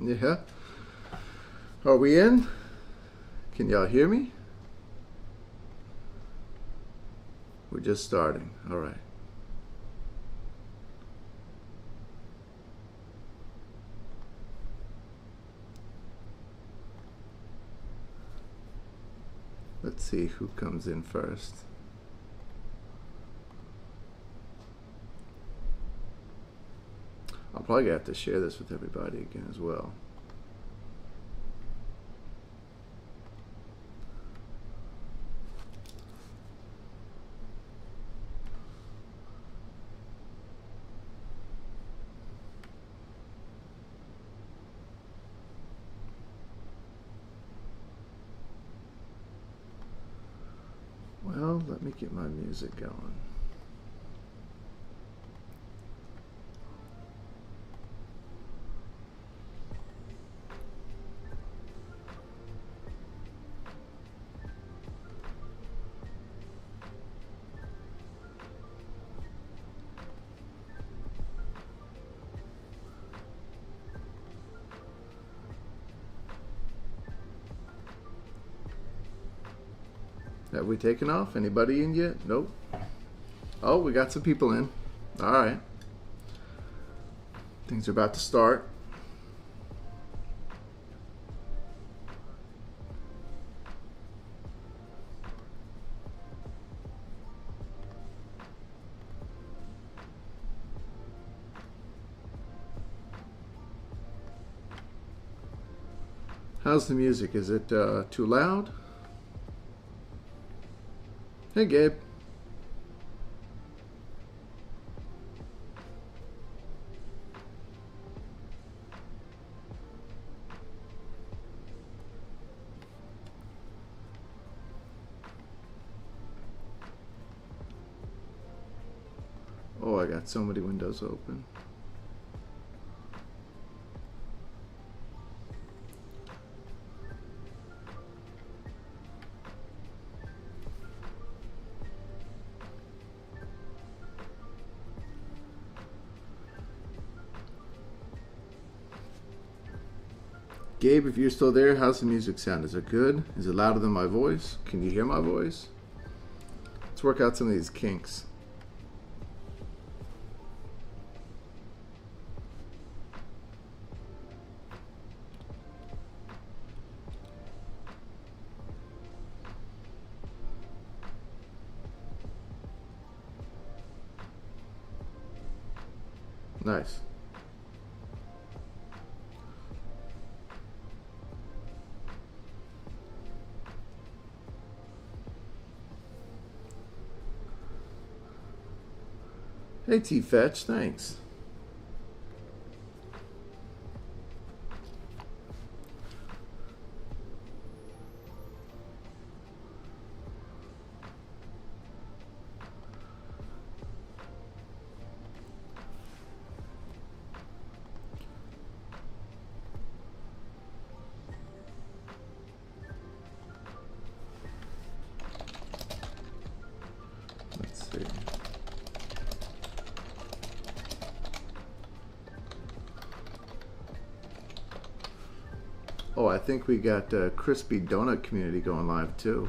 Yeah. Are we in? Can y'all hear me? We're just starting. All right. Let's see who comes in first. I'll probably have to share this with everybody again as well. Well, let me get my music going. Have we taken off? Anybody in yet? Nope. Oh, we got some people in. All right. Things are about to start. How's the music? Is it too loud? Hey, Gabe. Oh, I got so many windows open. Gabe, if you're still there, how's the music sound? Is it good? Is it louder than my voice? Can you hear my voice? Let's work out some of these kinks. Nice. Hey, T-Fetch, thanks. Let's see. Oh, I think we got Crispy Donut Community going live too.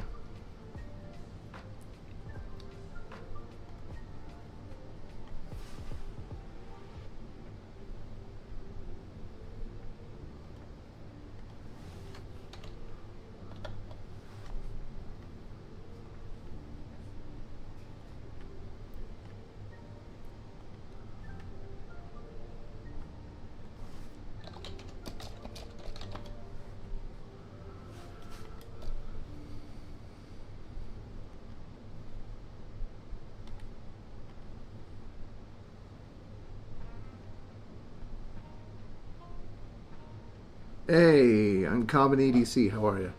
Hey, Uncommon EDC, how are you?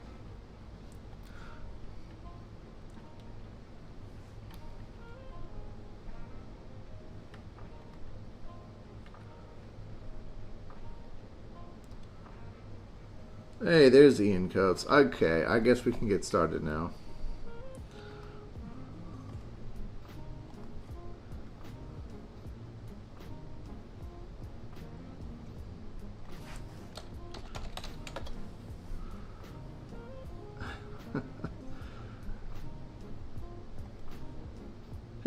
Hey, there's Ian Coates. Okay, I guess we can get started now.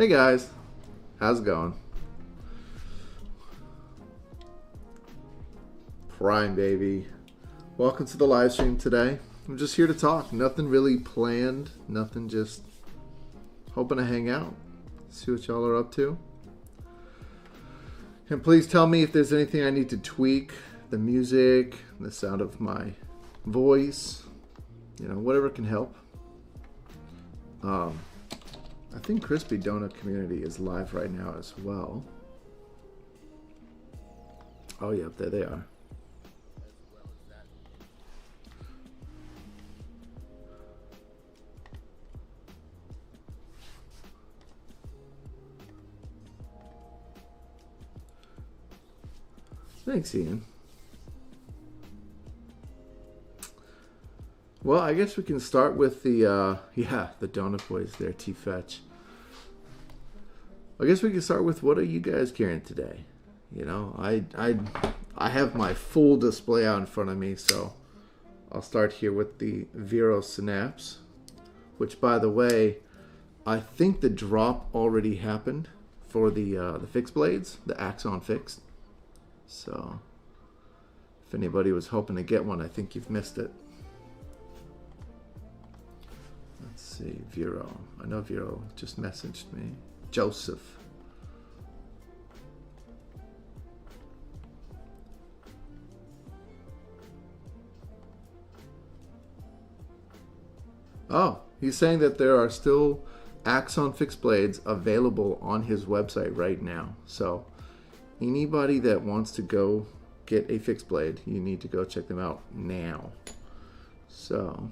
Hey guys, how's it going? Prime baby. Welcome to the live stream today. I'm just here to talk. Nothing really planned. Nothing, just hoping to hang out. See what y'all are up to. And please tell me if there's anything I need to tweak. The music, the sound of my voice. You know, whatever can help. I think Crispy Donut Community is live right now as well. Oh, yeah, there they are. Thanks, Ian. Well, I guess we can start with the, the Donut Boys there, T-Fetch. I guess we can start with, what are you guys carrying today? You know, I have my full display out in front of me, so I'll start here with the Vero Synapse, which, by the way, I think the drop already happened for the fixed blades, the Axon fixed. So, if anybody was hoping to get one, I think you've missed it. Let's see, Vero. I know Vero just messaged me. Joseph. Oh, he's saying that there are still Axon fixed blades available on his website right now. So, anybody that wants to go get a fixed blade, you need to go check them out now. So,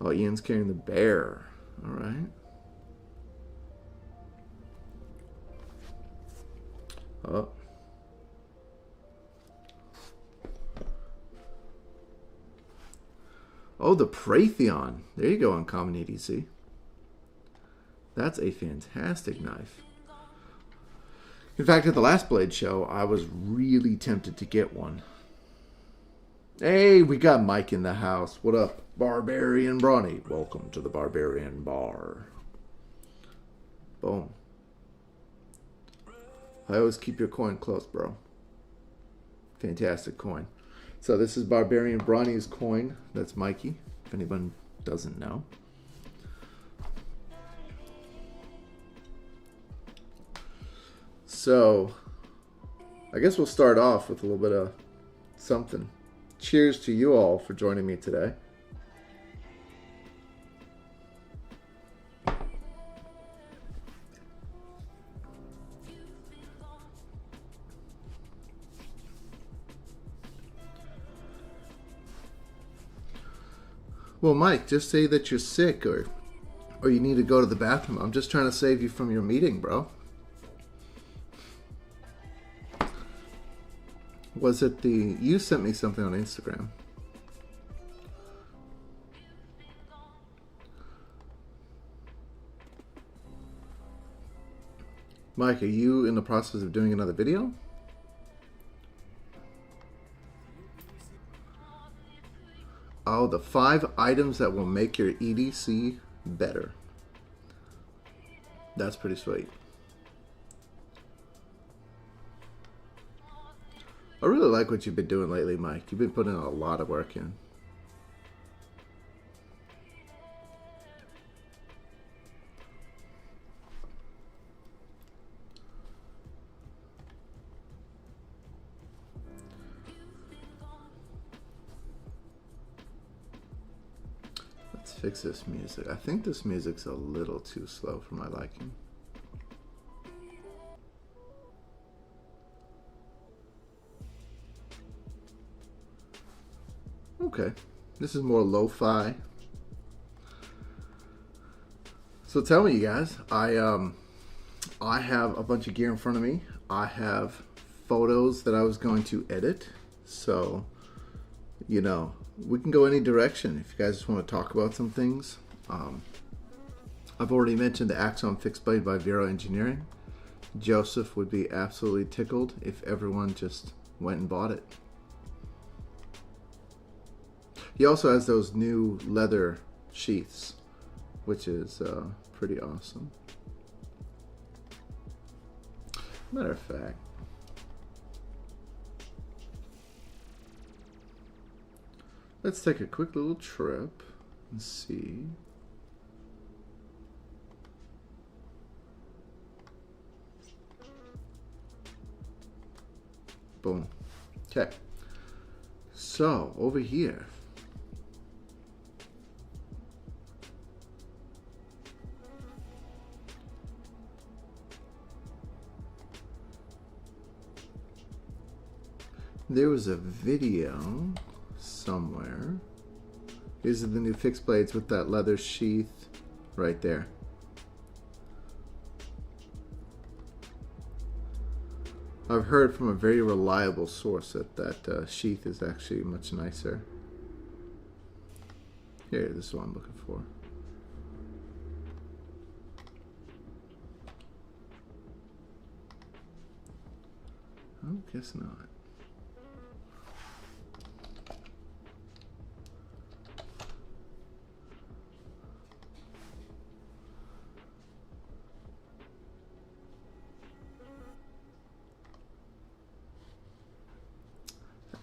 oh, Ian's carrying the bear. All right. Oh. Oh, the Praetheon. There you go, Uncommon EDC. That's a fantastic knife. In fact, at the last Blade show, I was really tempted to get one. Hey, we got Mike in the house. What up, Barbarian Brawny? Welcome to the Barbarian Bar. Boom. I always keep your coin close, bro. Fantastic coin. So this is Barbarian Brawny's coin. That's Mikey, if anyone doesn't know. So, I guess we'll start off with a little bit of something. Cheers to you all for joining me today. Well, Mike, just say that you're sick or you need to go to the bathroom. I'm just trying to save you from your meeting, bro. Was it you sent me something on Instagram. Mike, are you in the process of doing another video? Oh, the 5 items that will make your EDC better. That's pretty sweet. I really like what you've been doing lately, Mike. You've been putting a lot of work in. Let's fix this music. I think this music's a little too slow for my liking. Okay, this is more lo-fi. So tell me, you guys, I have a bunch of gear in front of me. I have photos that I was going to edit. So, you know, we can go any direction if you guys just want to talk about some things. I've already mentioned the Axon Fixed Blade by Vero Engineering. Joseph would be absolutely tickled if everyone just went and bought it. He also has those new leather sheaths, which is pretty awesome. Matter of fact, let's take a quick little trip and see. Boom. Okay. So, over here. There was a video somewhere. These are the new fixed blades with that leather sheath right there. I've heard from a very reliable source that that sheath is actually much nicer. Here, this is what I'm looking for. Oh, guess not.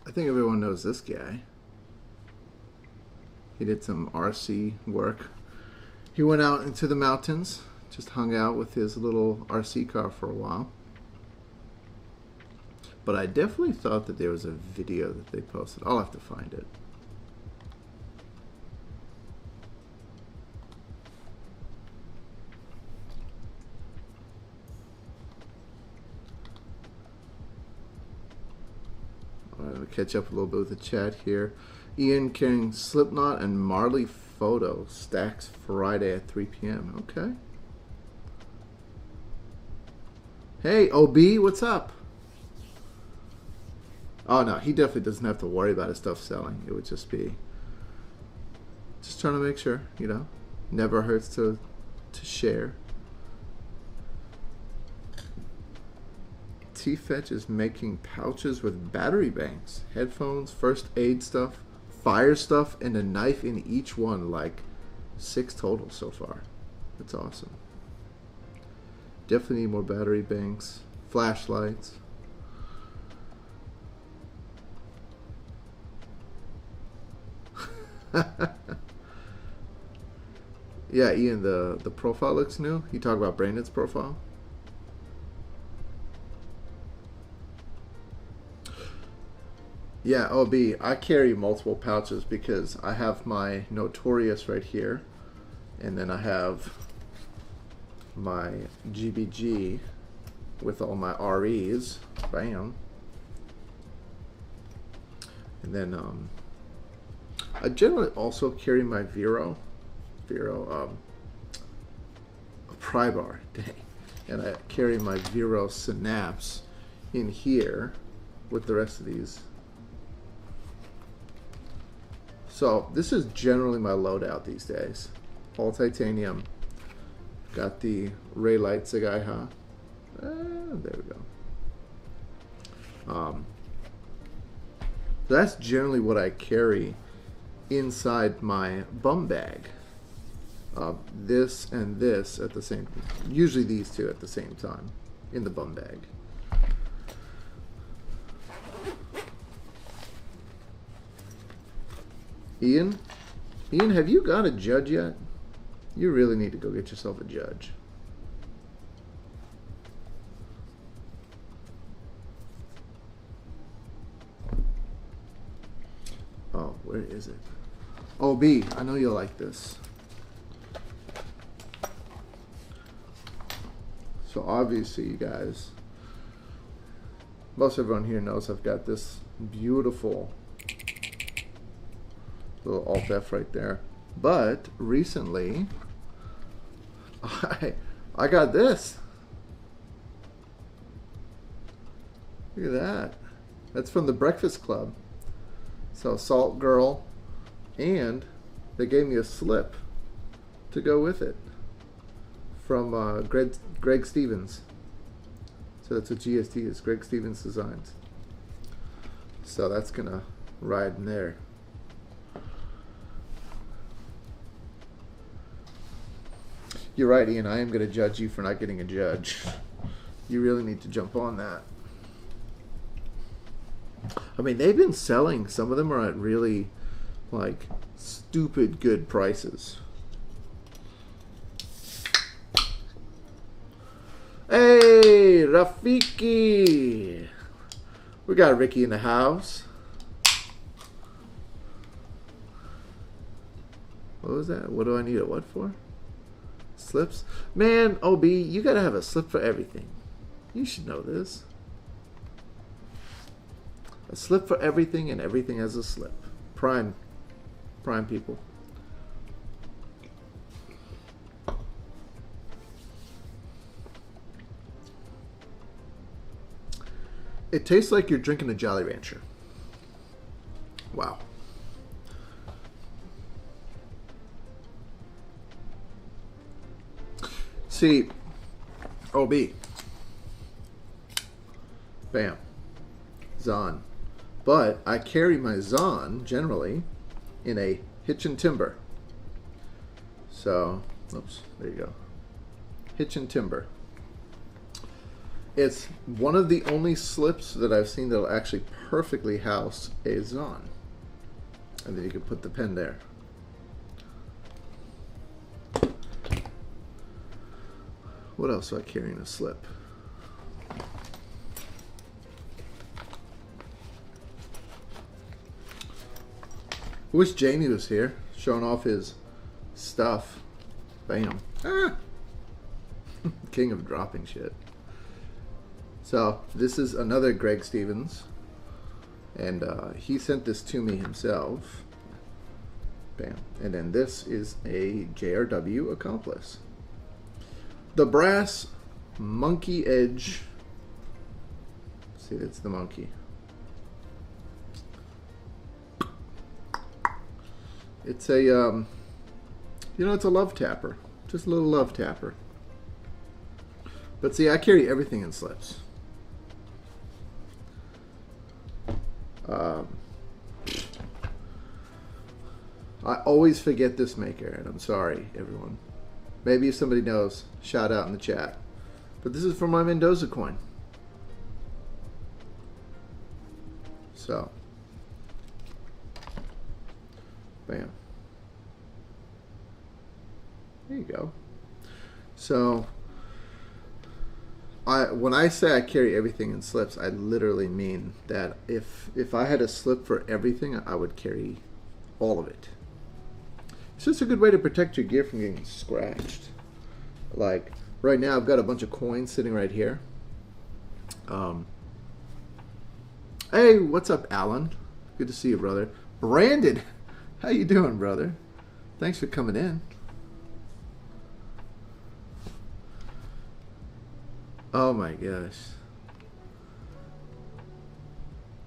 I think everyone knows this guy. He did some RC work. He went out into the mountains, just hung out with his little RC car for a while. But I definitely thought that there was a video that they posted. I'll have to find it. Catch up a little bit with the chat here. Ian carrying Slipknot and Marley photo stacks Friday at 3 p.m. Okay. Hey, OB, what's up? Oh no, he definitely doesn't have to worry about his stuff selling. It would just be just trying to make sure, you know, never hurts to share. T-Fetch is making pouches with battery banks, headphones, first aid stuff, fire stuff, and a knife in each one, like 6 total so far. That's awesome. Definitely need more battery banks, flashlights. Yeah, Ian, the profile looks new. You talk about Brandon's profile? Yeah, OB, I carry multiple pouches because I have my Notorious right here, and then I have my GBG with all my REs, bam, and then I generally also carry my Vero Pry-Bar day, and I carry my Vero Synapse in here with the rest of these. So this is generally my loadout these days. All titanium. Got the Raylight Sagaiha. There we go. That's generally what I carry inside my bum bag. This and this at the same, usually these two at the same time in the bum bag. Ian, have you got a judge yet? You really need to go get yourself a judge. Oh, where is it? Oh, B, I know you'll like this. So obviously, you guys, most everyone here knows I've got this beautiful little Alt F right there. But recently, I got this. Look at that. That's from the Breakfast Club. So Salt Girl, and they gave me a slip to go with it from Greg Stevens. So that's what GSD is, Greg Stevens Designs. So that's gonna ride in there. You're right, Ian. I am going to judge you for not getting a judge. You really need to jump on that. I mean, they've been selling. Some of them are at really, like, stupid good prices. Hey, Rafiki! We got Ricky in the house. What was that? What do I need a what for? Slips? Man, OB, you gotta have a slip for everything. You should know this. A slip for everything, and everything has a slip. Prime people. It tastes like you're drinking a Jolly Rancher. Wow. See, OB. Bam. Zahn. But I carry my Zahn generally in a hitch and timber. So, oops, there you go. Hitch and timber. It's one of the only slips that I've seen that'll actually perfectly house a Zahn. And then you can put the pen there. What else do I carry in a slip? I wish Jamie was here, showing off his stuff. Bam. Ah! King of dropping shit. So, this is another Greg Stevens. And he sent this to me himself. Bam. And then this is a JRW Accomplice. The brass monkey edge. See, that's the monkey. It's a, you know, it's a love tapper. Just a little love tapper. But see, I carry everything in slips. I always forget this maker, and I'm sorry, everyone. Maybe if somebody knows, shout out in the chat. But this is for my Mendoza coin. So. Bam. There you go. So, when I say I carry everything in slips, I literally mean that if I had a slip for everything, I would carry all of it. It's just a good way to protect your gear from getting scratched. Like, right now I've got a bunch of coins sitting right here. Hey, what's up, Alan? Good to see you, brother. Brandon, how you doing, brother? Thanks for coming in. Oh my gosh.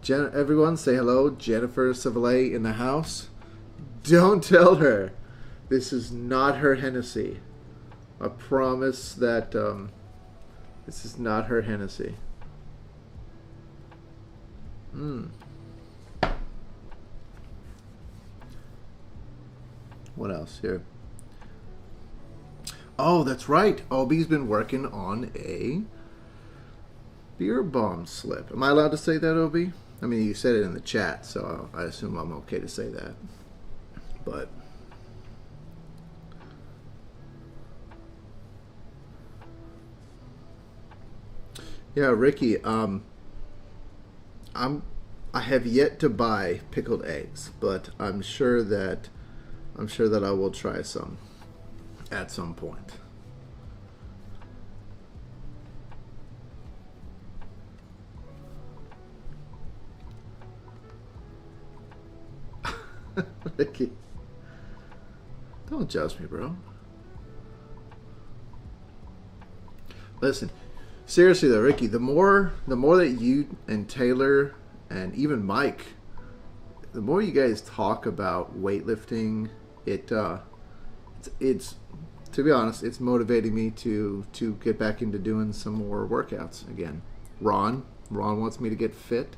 Everyone say hello. Jennifer Savale in the house. Don't tell her. This is not her Hennessy. I promise that this is not her Hennessy. What else here? Oh, that's right. Obi's been working on a beer bomb slip. Am I allowed to say that, Obi? I mean, you said it in the chat, so I assume I'm okay to say that. But yeah, Ricky, I have yet to buy pickled eggs, but I'm sure that I will try some at some point. Ricky, don't judge me, bro. Listen, seriously though, Ricky, the more that you and Taylor and even Mike, the more you guys talk about weightlifting, it's to be honest, it's motivating me to get back into doing some more workouts again. Ron wants me to get fit.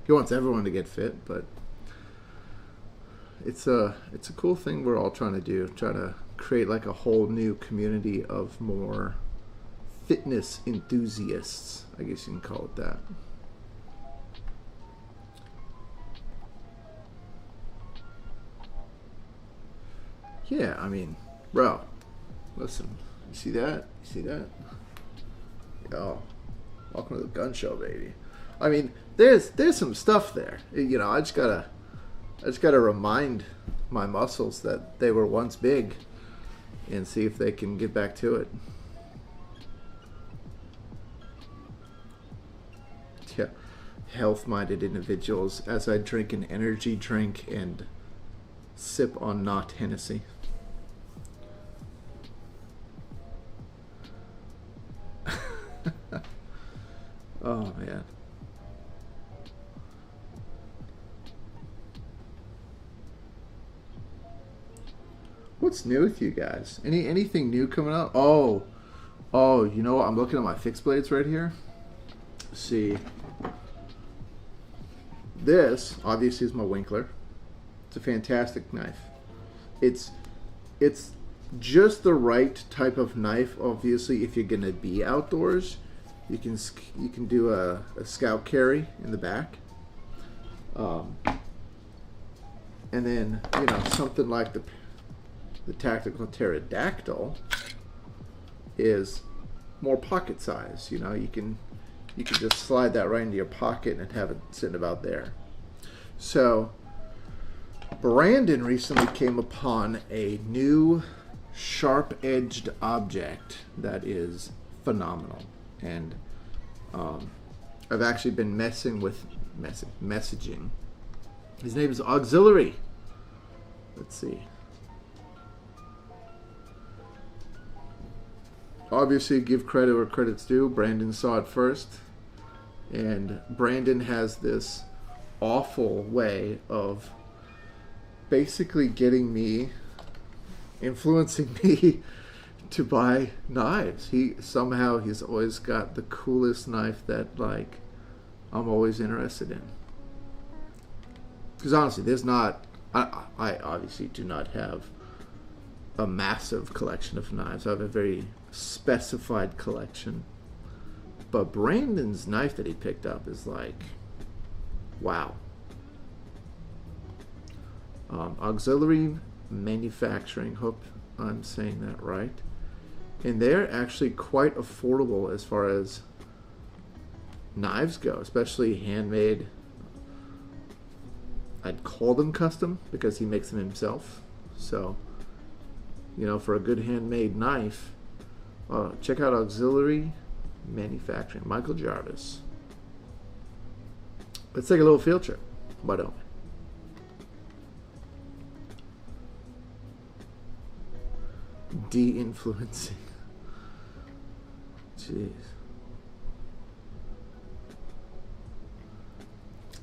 He wants everyone to get fit, but it's a cool thing we're all trying to do. Try to create like a whole new community of more fitness enthusiasts. I guess you can call it that. Yeah, I mean, bro, listen. You see that? You see that? Oh, welcome to the gun show, baby. I mean, there's some stuff there. You know, I just gotta remind my muscles that they were once big, and see if they can get back to it. Yeah, health-minded individuals. As I drink an energy drink and sip on not Hennessy. Oh man. What's new with you guys? Anything new coming out? Oh, you know what? I'm looking at my fixed blades right here. See, this obviously is my Winkler. It's a fantastic knife. It's just the right type of knife. Obviously, if you're gonna be outdoors, you can do a scout carry in the back, and then something like the tactical pterodactyl is more pocket size. You can just slide that right into your pocket and have it sitting about there. So Brandon recently came upon a new sharp-edged object that is phenomenal, and I've actually been messaging. His name is Auxiliary. Let's see. Obviously, give credit where credit's due. Brandon saw it first, and Brandon has this awful way of basically influencing me to buy knives. He's always got the coolest knife that I'm always interested in. Because honestly, I obviously do not have a massive collection of knives. I have a very specified collection. But Brandon's knife that he picked up is wow. Auxiliary Manufacturing, hope I'm saying that right. And they're actually quite affordable as far as knives go, especially handmade. I'd call them custom because he makes them himself. So, for a good handmade knife, check out Auxiliary Manufacturing. Michael Jarvis. Let's take a little field trip. Why don't we? De-influencing. Jeez.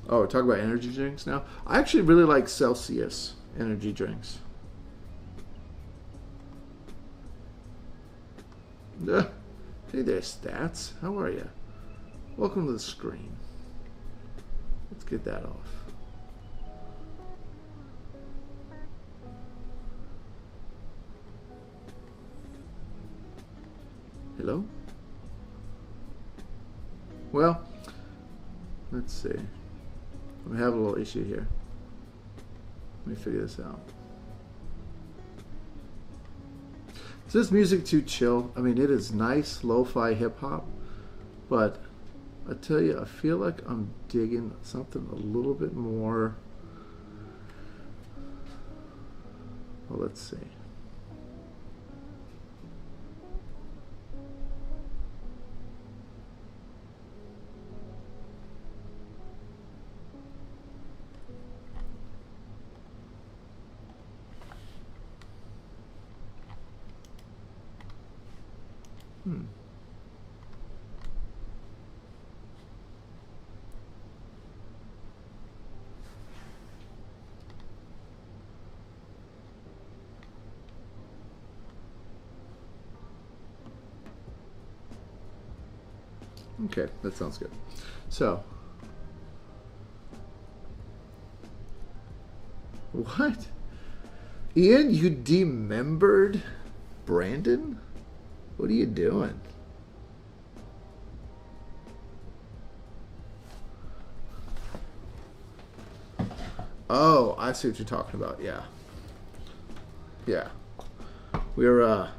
Oh, we're talking about energy drinks now? I actually really like Celsius energy drinks. Hey there, Stats. How are you? Welcome to the screen. Let's get that off. Hello? Well, let's see. We have a little issue here. Let me figure this out. Is this music too chill? I mean, it is nice lo-fi hip-hop, but I tell you, I feel like I'm digging something a little bit more. Well, let's see. Okay, that sounds good. So, What? Ian, you demembered Brandon? What are you doing? Oh, I see what you're talking about. Yeah. Yeah. We're, I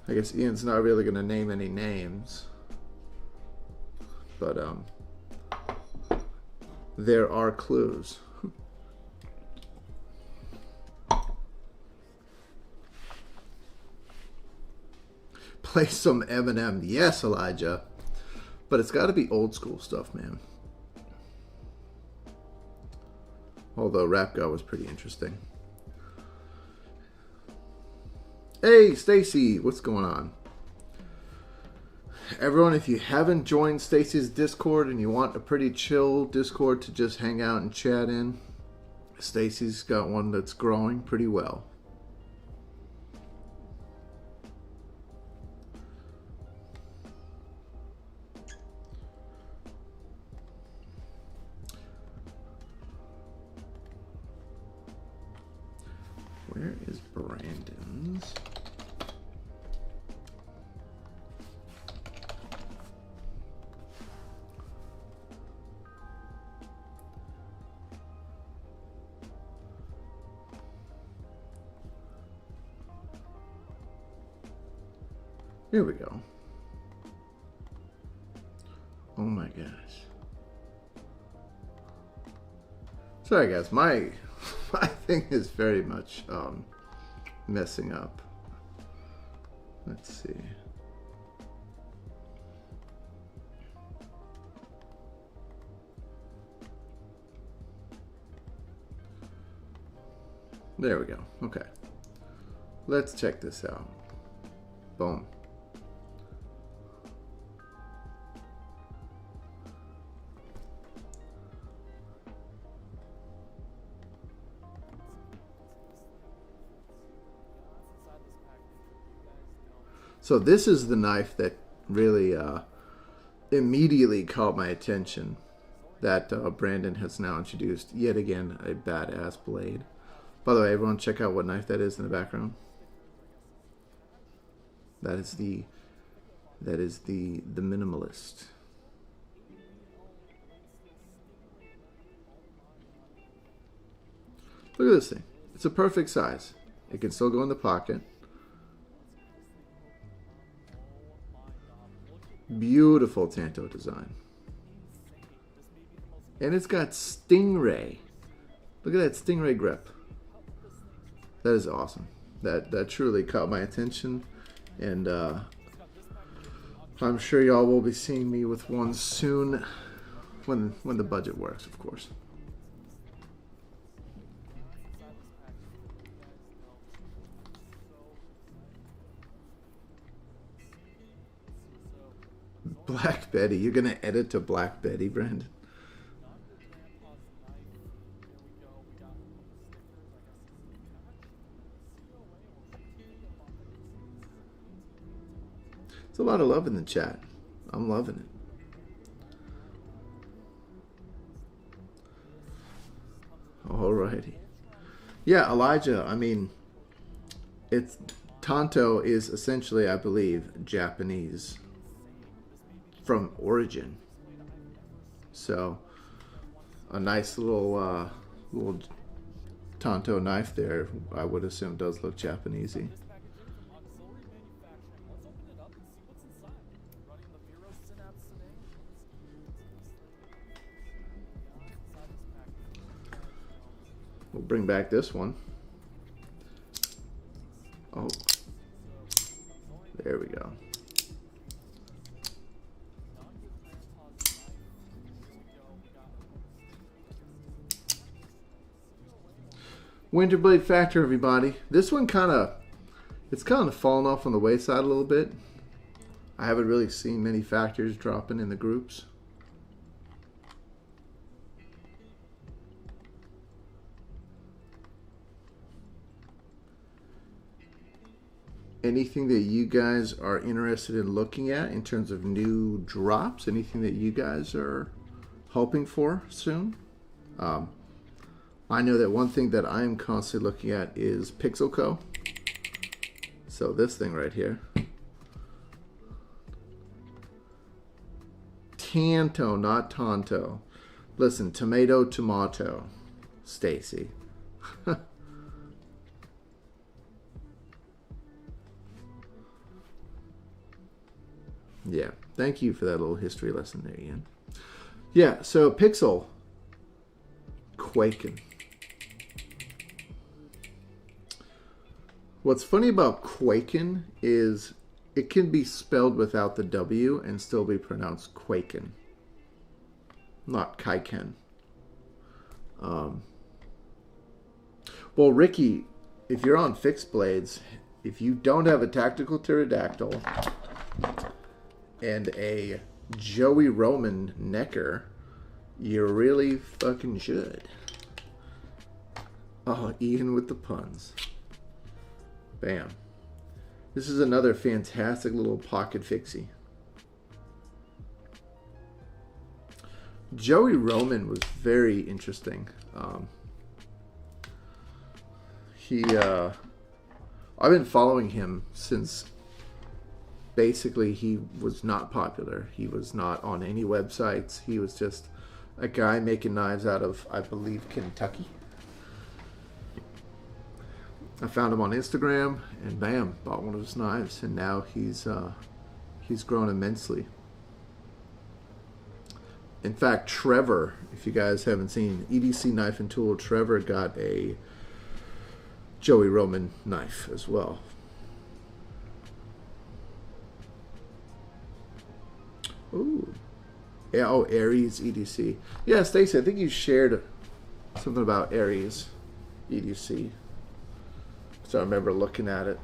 guess Ian's not really going to name any names. But, there are clues. Play some Eminem. Yes, Elijah. But it's got to be old school stuff, man. Although Rap God was pretty interesting. Hey, Stacy, what's going on? Everyone, if you haven't joined Stacy's Discord and you want a pretty chill Discord to just hang out and chat in, Stacy's got one that's growing pretty well. Where is Brandon's? Here we go. Oh my gosh. Sorry guys, my thing is very much messing up. Let's see. There we go. Okay. Let's check this out. Boom. So this is the knife that really immediately caught my attention. That Brandon has now introduced yet again a badass blade. By the way, everyone check out what knife that is in the background. That is the Minimalist. Look at this thing. It's a perfect size. It can still go in the pocket. Beautiful Tanto design. And it's got Stingray. Look at that Stingray grip. That is awesome. That truly caught my attention. And I'm sure y'all will be seeing me with one soon when the budget works, of course. Black Betty. You're going to edit to Black Betty, Brandon? It's a lot of love in the chat. I'm loving it. Alrighty. Yeah, Elijah, I mean, it's Tanto is essentially, I believe, Japanese from origin. So a nice little Tanto knife there, I would assume, does look Japanesey. We'll bring back this one. Oh, there we go. Winterblade Factor, everybody. This one it's kind of fallen off on the wayside a little bit. I haven't really seen many factors dropping in the groups. Anything that you guys are interested in looking at in terms of new drops? Anything that you guys are hoping for soon? I know that one thing that I'm constantly looking at is Pixelco. So this thing right here. Tanto, not Tonto. Listen, tomato. Stacy. Yeah, thank you for that little history lesson there, Ian. Yeah, so Pixel. Quaken. What's funny about Quaken is it can be spelled without the W and still be pronounced Quaken. Not Kaiken. Well, Ricky, if you're on Fixed Blades, if you don't have a Tactical Pterodactyl and a Joey Roman Necker, you really fucking should. Oh, Ian with the puns. Bam. This is another fantastic little pocket fixie. Joey Roman was very interesting. I've been following him since basically he was not popular. He was not on any websites. He was just a guy making knives out of, I believe, Kentucky. I found him on Instagram and bam, bought one of his knives, and now he's grown immensely. In fact, Trevor, if you guys haven't seen EDC Knife and Tool, Trevor got a Joey Roman knife as well. Ooh. Yeah, oh, Aries EDC. Yeah, Stacey, I think you shared something about Aries EDC. So I remember looking at it.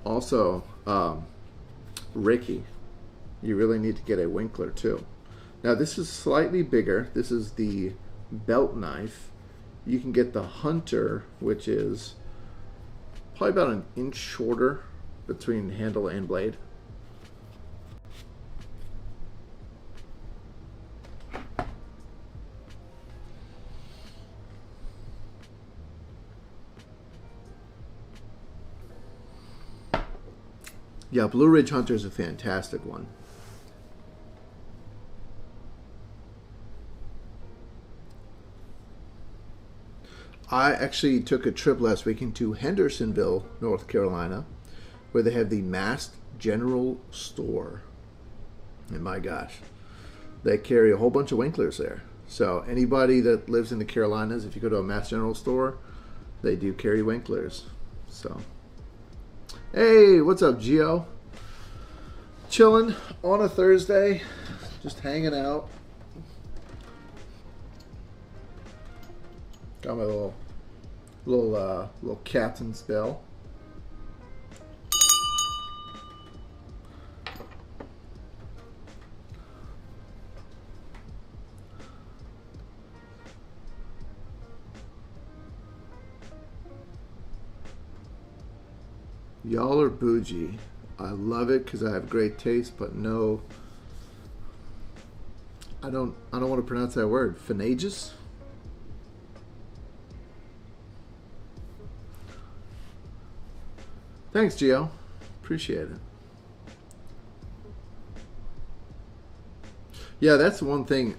Also, Ricky, you really need to get a Winkler too. Now this is slightly bigger. This is the belt knife. You can get the Hunter, which is probably about an inch shorter between handle and blade. Yeah, Blue Ridge Hunter is a fantastic one. I actually took a trip last week into Hendersonville, North Carolina, where they have the Mass General Store. And my gosh, they carry a whole bunch of Winklers there. So anybody that lives in the Carolinas, if you go to a Mass General Store, they do carry Winklers. So, hey, what's up, Gio? Chilling on a Thursday, just hanging out. Got my little captain's bell. Y'all are bougie. I love it because I have great taste, but no, I don't want to pronounce that word. Phenagus? Thanks, Gio. Appreciate it. Yeah, that's one thing.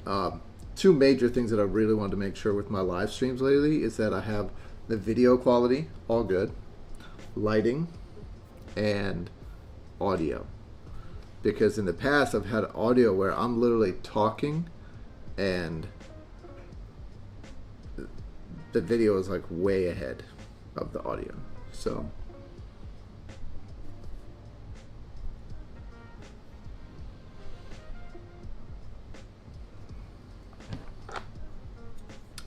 Two major things that I really wanted to make sure with my live streams lately is that I have the video quality all good, lighting, and audio. Because in the past I've had audio where I'm literally talking and the video is like way ahead of the audio. So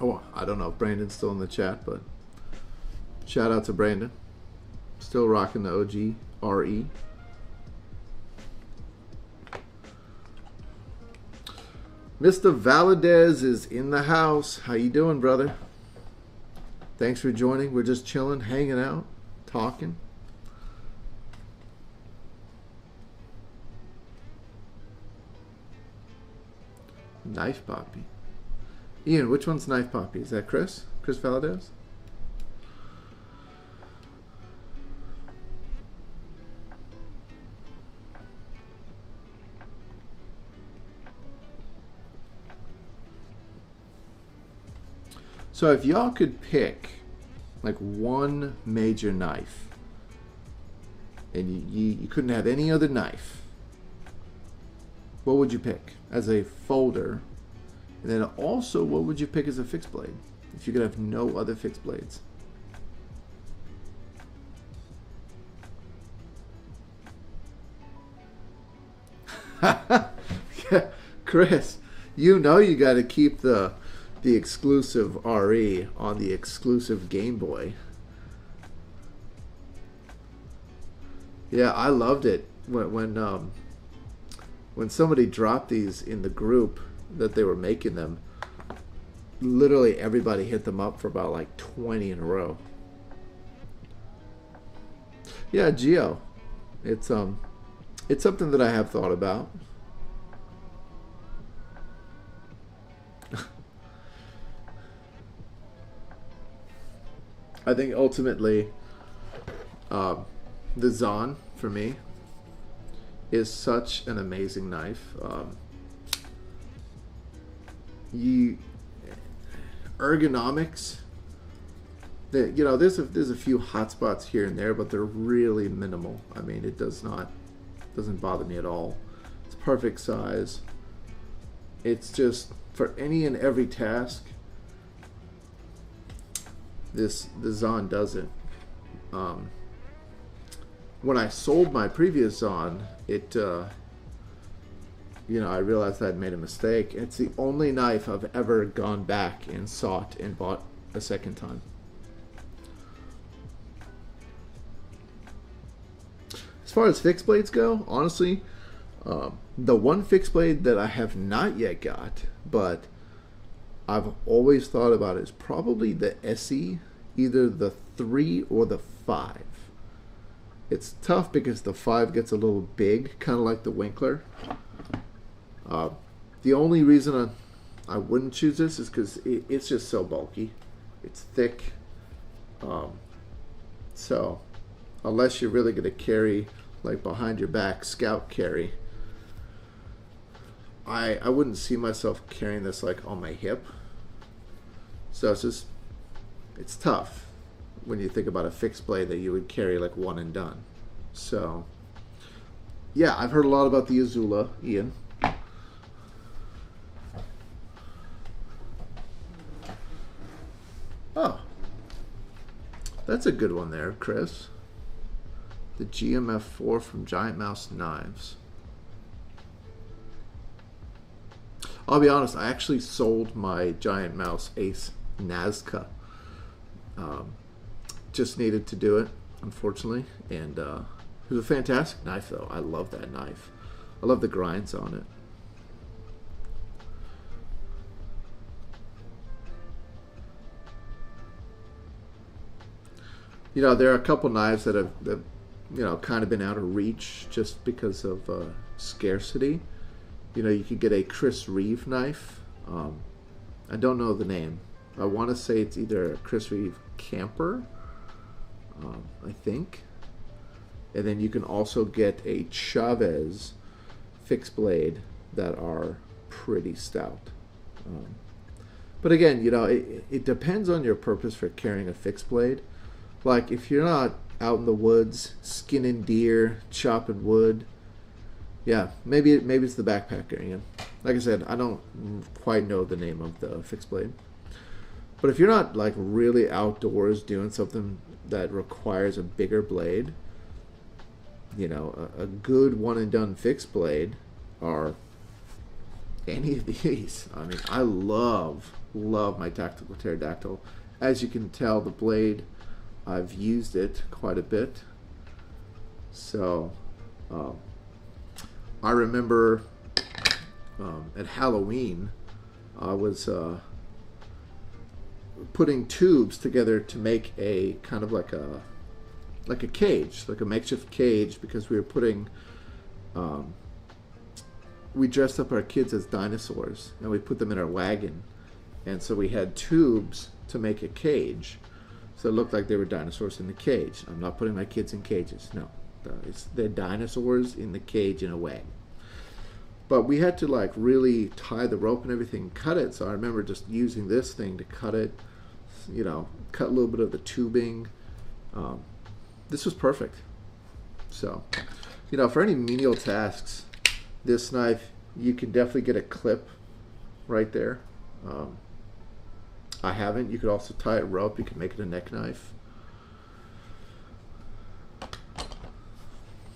oh, I don't know if Brandon's still in the chat, but shout out to Brandon. Still rocking the OG RE. Mr. Valadez is in the house. How you doing, brother? Thanks for joining. We're just chilling, hanging out, talking. Knife Poppy. Ian, which one's Knife Poppy? Is that Chris? Chris Valadez? So if y'all could pick like one major knife and you couldn't have any other knife, what would you pick as a folder? And then also, what would you pick as a fixed blade if you could have no other fixed blades? Yeah, Chris, you know you got to keep the exclusive RE on the exclusive Game Boy. Yeah, I loved it when somebody dropped these in the group that they were making them. Literally everybody hit them up for about like 20 in a row. Yeah, Geo. It's something that I have thought about. I think ultimately, the Zahn for me is such an amazing knife. Ergonomics. There's a few hot spots here and there, but they're really minimal. I mean, it doesn't bother me at all. It's perfect size. It's just for any and every task. The Zahn does it. When I sold my previous Zahn, I realized I'd made a mistake. It's the only knife I've ever gone back and sought and bought a second time. As far as fixed blades go, honestly, the one fixed blade that I have not yet got, but I've always thought about is probably the SE, either the 3 or the 5. It's tough because the 5 gets a little big, kind of like the Winkler. The only reason I wouldn't choose this is because it's just so bulky. It's thick. So unless you're really going to carry like behind your back scout carry, I wouldn't see myself carrying this like on my hip. So it's tough when you think about a fixed blade that you would carry like one and done. So yeah, I've heard a lot about the Izula, Ian. Oh, that's a good one there, Chris. The GMF4 from Giant Mouse Knives. I'll be honest, I actually sold my Giant Mouse Ace Nazca. Just needed to do it, unfortunately. And it was a fantastic knife, though. I love that knife. I love the grinds on it. There are a couple knives that have kind of been out of reach just because of scarcity. You could get a Chris Reeve knife. I don't know the name. I want to say it's either a Chris Reeve Camper, I think. And then you can also get a Chavez fixed blade that are pretty stout. But again, it depends on your purpose for carrying a fixed blade. Like if you're not out in the woods skinning deer, chopping wood, yeah, maybe it's the backpacker. Like I said, I don't quite know the name of the fixed blade. But if you're not like really outdoors doing something that requires a bigger blade, a good one and done fixed blade are any of these. I mean, I love my Tactical Pterodactyl. As you can tell, the blade, I've used it quite a bit. So I remember at Halloween I was putting tubes together to make a kind of like a cage, like a makeshift cage, because we were putting we dressed up our kids as dinosaurs and we put them in our wagon, and so we had tubes to make a cage, so it looked like they were dinosaurs in the cage. I'm not putting my kids in cages. No, they're dinosaurs in the cage in a wagon. But we had to like really tie the rope and everything, cut it. So I remember just using this thing to cut it, you know, cut a little bit of the tubing. This was perfect. So, you know, for any menial tasks, this knife, you can definitely get a clip right there. I haven't. You could also tie a rope. You can make it a neck knife.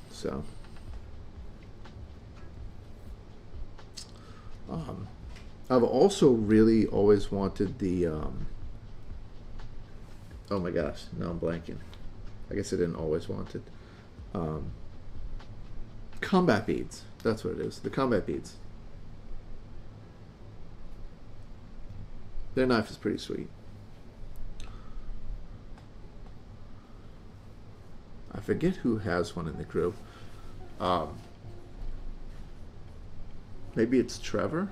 So. I've also really always wanted the, oh my gosh, now I'm blanking. I guess I didn't always want it. Combat beads, that's what it is, the combat beads. Their knife is pretty sweet. I forget who has one in the group. Maybe it's Trevor?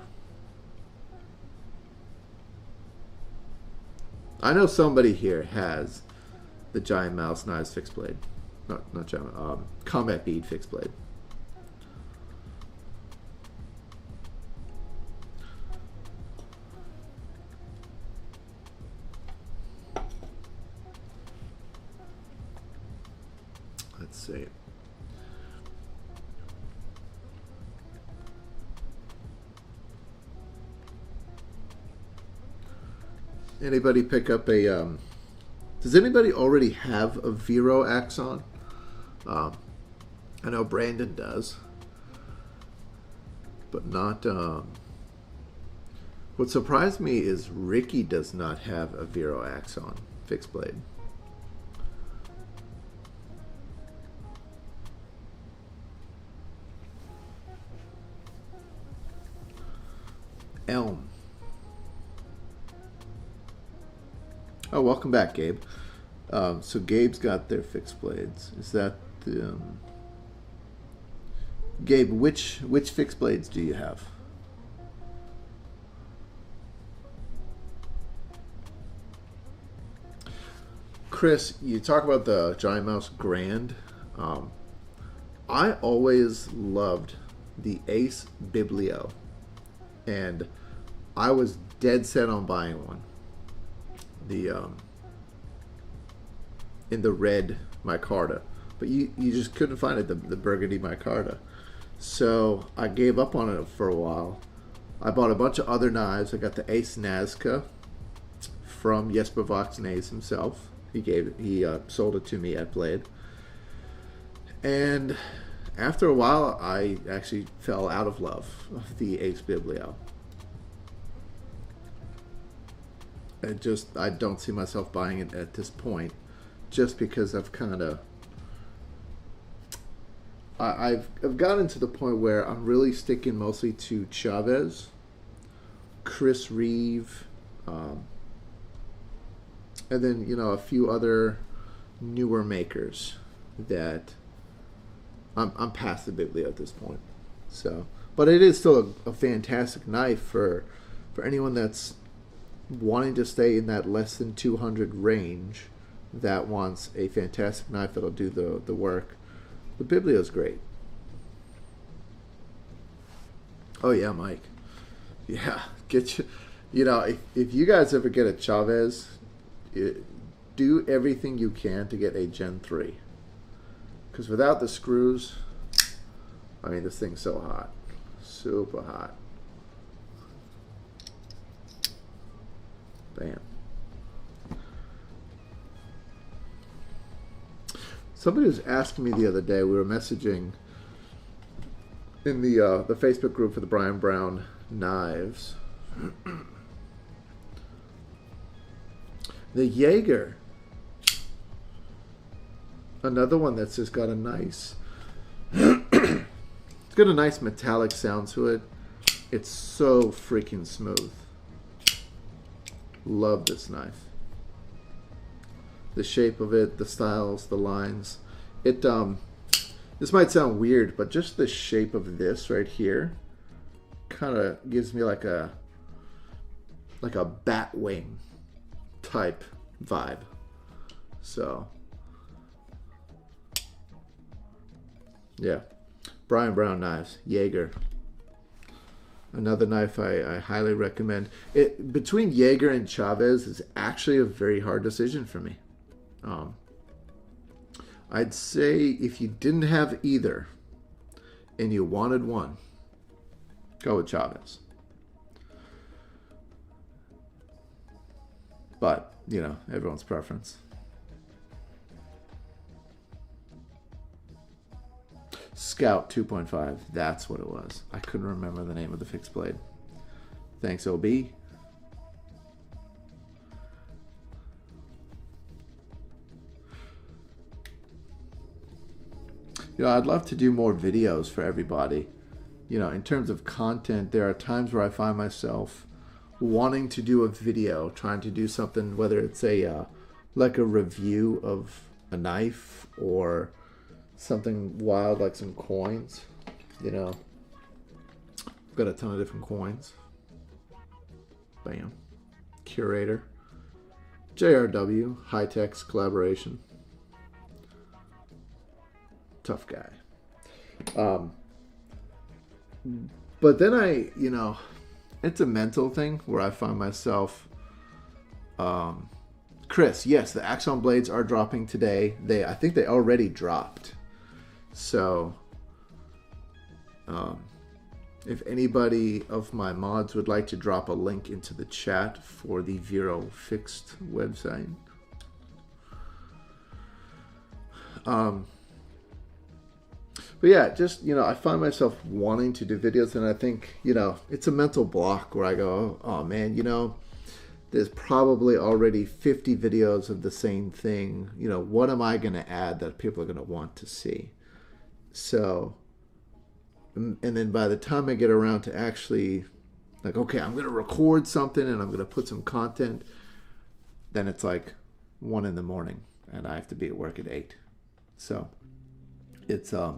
I know somebody here has the Giant Mouse Knives fixed blade. Not Giant, Combat Bead fixed blade. Let's see. Anybody pick up a, does anybody already have a Vero Axon? I know Brandon does, but not, what surprised me is Ricky does not have a Vero Axon fixed blade. Elm. Oh, welcome back, Gabe. So Gabe's got their fixed blades. Is that the... Gabe, which fixed blades do you have? Chris, you talk about the Giant Mouse Grand. I always loved the Ace Biblio, and I was dead set on buying one. The in the red micarta, but you just couldn't find it, the burgundy micarta. So I gave up on it for a while. I bought a bunch of other knives. I got the Ace Nazca from Jesper Voxnaes himself. He sold it to me at Blade. And after a while, I actually fell out of love of the Ace Biblio. I don't see myself buying it at this point, just because I've kind of, I've gotten to the point where I'm really sticking mostly to Chavez, Chris Reeve, and then, you know, a few other newer makers that I'm past the Biblio at this point. So, but it is still a fantastic knife for anyone that's wanting to stay in that less than 200 range, that wants a fantastic knife that'll do the work. The Biblio is great. Oh yeah, Mike. Yeah, get you know, if you guys ever get a Chavez, do everything you can to get a Gen 3, because without the screws, I mean, this thing's so hot, super hot. Bam. Somebody was asking me the other day, we were messaging in the Facebook group for the Brian Brown knives. The Jaeger. Another one that's just got a nice it's got a nice metallic sound to it. It's so freaking smooth. Love this knife. The shape of it, the styles, the lines. It this might sound weird, but just the shape of this right here kind of gives me like a bat wing type vibe. So yeah, Brian Brown knives, Jaeger. Another knife I highly recommend. It between Jaeger and Chavez is actually a very hard decision for me. I'd say if you didn't have either and you wanted one, go with Chavez. But, you know, everyone's preference. Scout 2.5, that's what it was. I couldn't remember the name of the fixed blade. Thanks, OB. You know, I'd love to do more videos for everybody. You know, in terms of content, there are times where I find myself wanting to do a video, trying to do something, whether it's like a review of a knife or something wild like some coins. You know, I've got a ton of different coins. Bam. Curator. JRW, High-Tech's collaboration. Tough guy. But then you know, it's a mental thing where I find myself, Chris, yes, the Axon blades are dropping today. I think they already dropped. So, if anybody of my mods would like to drop a link into the chat for the Vero Fixed website. But yeah, just, you know, I find myself wanting to do videos, and I think, you know, it's a mental block where I go, oh man, you know, there's probably already 50 videos of the same thing. You know, what am I going to add that people are going to want to see? So, and then by the time I get around to actually, like, okay, I'm going to record something and I'm going to put some content, then it's like 1 in the morning and I have to be at work at 8. So, it's a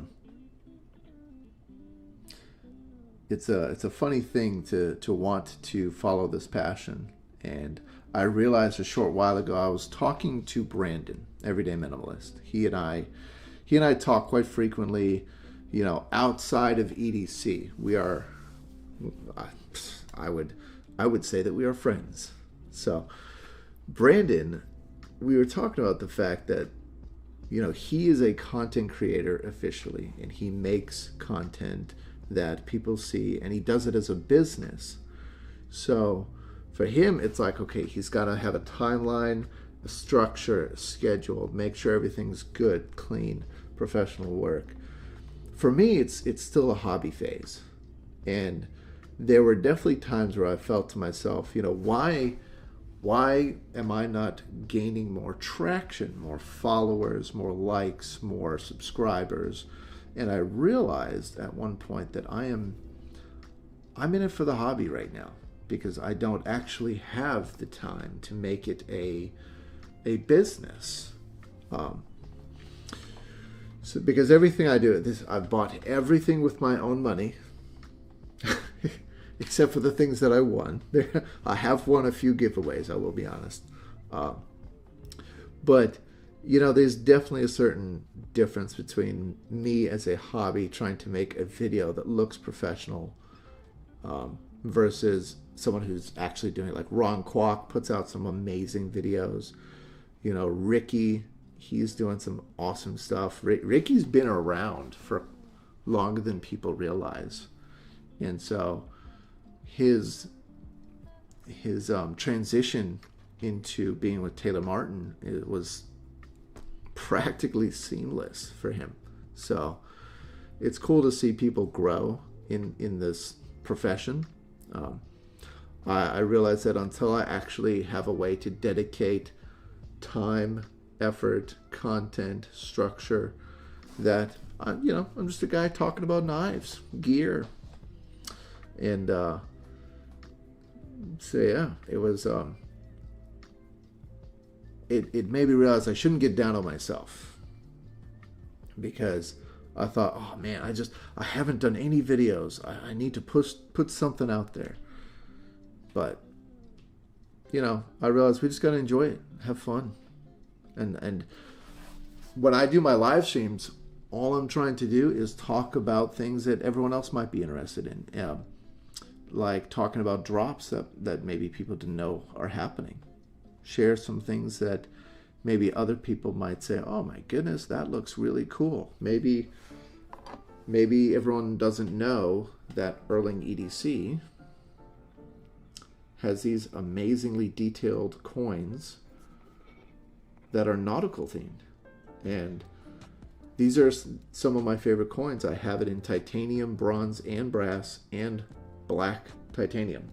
funny thing to want to follow this passion. And I realized a short while ago, I was talking to Brandon, Everyday Minimalist. He and I talk quite frequently, you know, outside of EDC. We are, I would say that we are friends. So Brandon, we were talking about the fact that, you know, he is a content creator officially, and he makes content that people see, and he does it as a business. So for him, it's like, okay, he's got to have a timeline, a structure, a schedule, make sure everything's good, clean, professional work. For me, it's still a hobby phase. And there were definitely times where I felt to myself, you know, why am I not gaining more traction, more followers, more likes, more subscribers? And I realized at one point that I'm in it for the hobby right now, because I don't actually have the time to make it a business. So because everything I do, I've bought everything with my own money, except for the things that I won. I have won a few giveaways, I will be honest. But, you know, there's definitely a certain difference between me as a hobby trying to make a video that looks professional versus someone who's actually doing it. Like Ron Kwok puts out some amazing videos. You know, Ricky, he's doing some awesome stuff. Ricky's been around for longer than people realize. And so his transition into being with Taylor Martin, it was practically seamless for him. So it's cool to see people grow in this profession. I realized that until I actually have a way to dedicate time, effort, content, structure, that I'm just a guy talking about knives, gear, and so yeah, it was it made me realize I shouldn't get down on myself, because I thought, oh man, I haven't done any videos. I need to put something out there. But I realized we just gotta enjoy it, have fun, and when I do my live streams, all I'm trying to do is talk about things that everyone else might be interested in, like talking about drops that maybe people didn't know are happening. Share some things that maybe other people might say, oh my goodness, that looks really cool. Maybe everyone doesn't know that Erling EDC has these amazingly detailed coins that are nautical themed. And these are some of my favorite coins. I have it in titanium, bronze, and brass, and black titanium.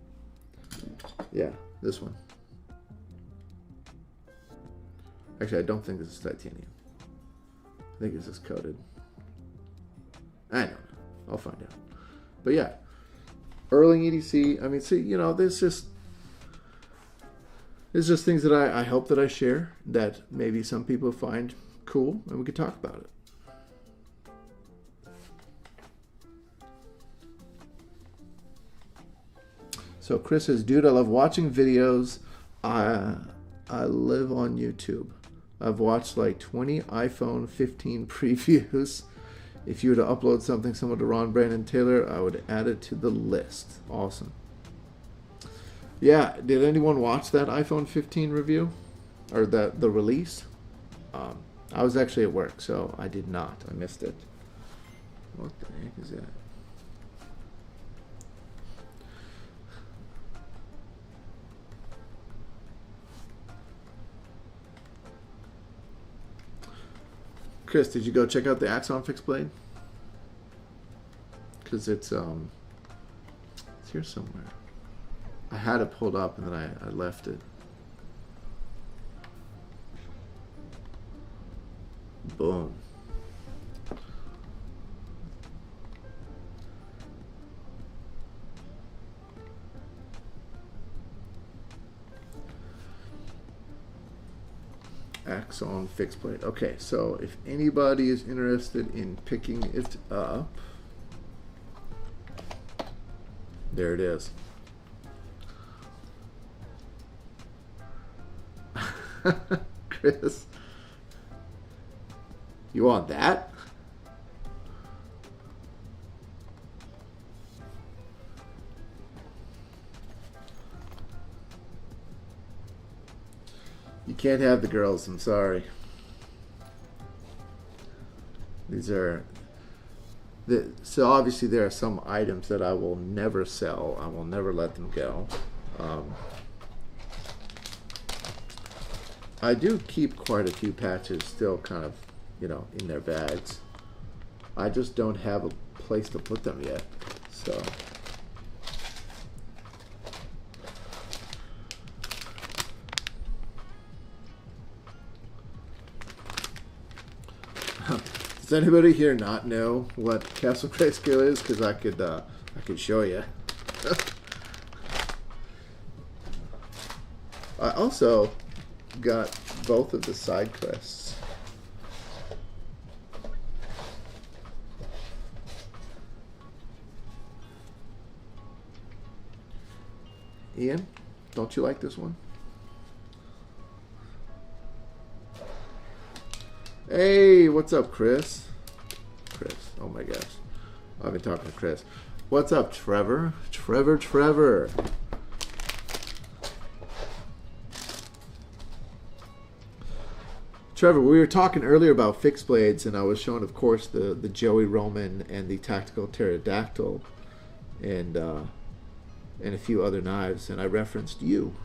Yeah, this one. Actually, I don't think this is titanium. I think this is coated. I don't know. I'll find out. But yeah, Erling EDC. I mean, see, there's just things that I hope that I share that maybe some people find cool, and we could talk about it. So Chris says, dude, I love watching videos. I live on YouTube. I've watched like 20 iPhone 15 previews. If you were to upload something similar to Ron Brandon Taylor, I would add it to the list. Awesome. Yeah, did anyone watch that iPhone 15 review? Or the release? I was actually at work, so I did not. I missed it. What the heck is that? Chris, did you go check out the Axon fixed blade? Because it's here somewhere. I had it pulled up and then I left it. Boom. Axon fixed blade. Okay, so if anybody is interested in picking it up, there it is. Chris, you want that? You can't have the girls, I'm sorry. These are so obviously there are some items that I will never sell. I will never let them go. I do keep quite a few patches still kind of, in their bags. I just don't have a place to put them yet. So does anybody here not know what Castle Grayscale is? Because I could show you. I also got both of the side quests. Ian, don't you like this one? Hey, what's up, Chris? Chris, oh my gosh. I've been talking to Chris. What's up, Trevor? Trevor. Trevor, we were talking earlier about fixed blades, and I was showing, of course, the Joey Roman and the Tactical Pterodactyl, and a few other knives, and I referenced you.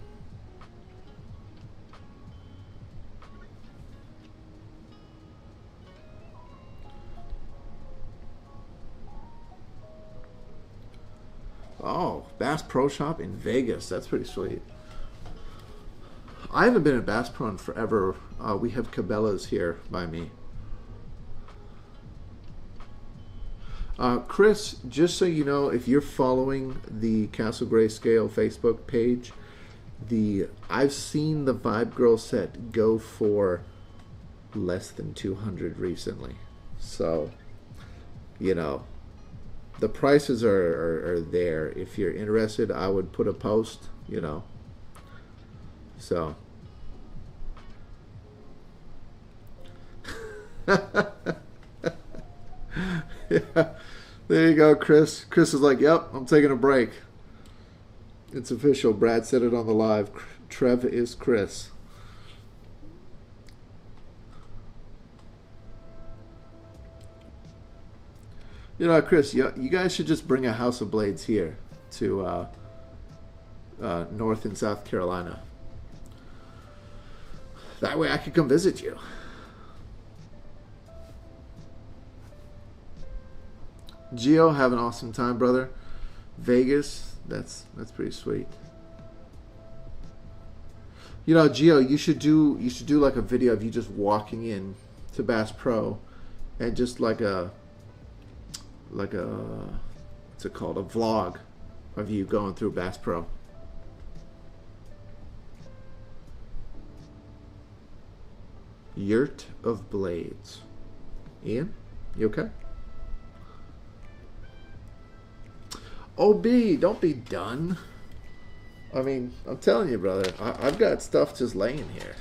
Oh, Bass Pro Shop in Vegas. That's pretty sweet. I haven't been at Bass Pro in forever. We have Cabela's here by me. Chris, just so you know, if you're following the Castle Grayscale Facebook page, I've seen the Vibe Girl set go for less than 200 recently. So you know, the prices are there. If you're interested, I would put a post, you know. So. Yeah. There you go, Chris. Chris is like, yep, I'm taking a break. It's official. Brad said it on the live. Trev is Chris. You know, Chris, you guys should just bring a House of Blades here to North and South Carolina. That way I could come visit you. Gio, have an awesome time, brother. Vegas, that's pretty sweet. You know, Gio, you should do like a video of you just walking in to Bass Pro, and just like a what's it called, a vlog of you going through Bass Pro. Yurt of Blades. Ian, you okay? OB, don't be done. I mean, I'm telling you, brother, I've got stuff just laying here.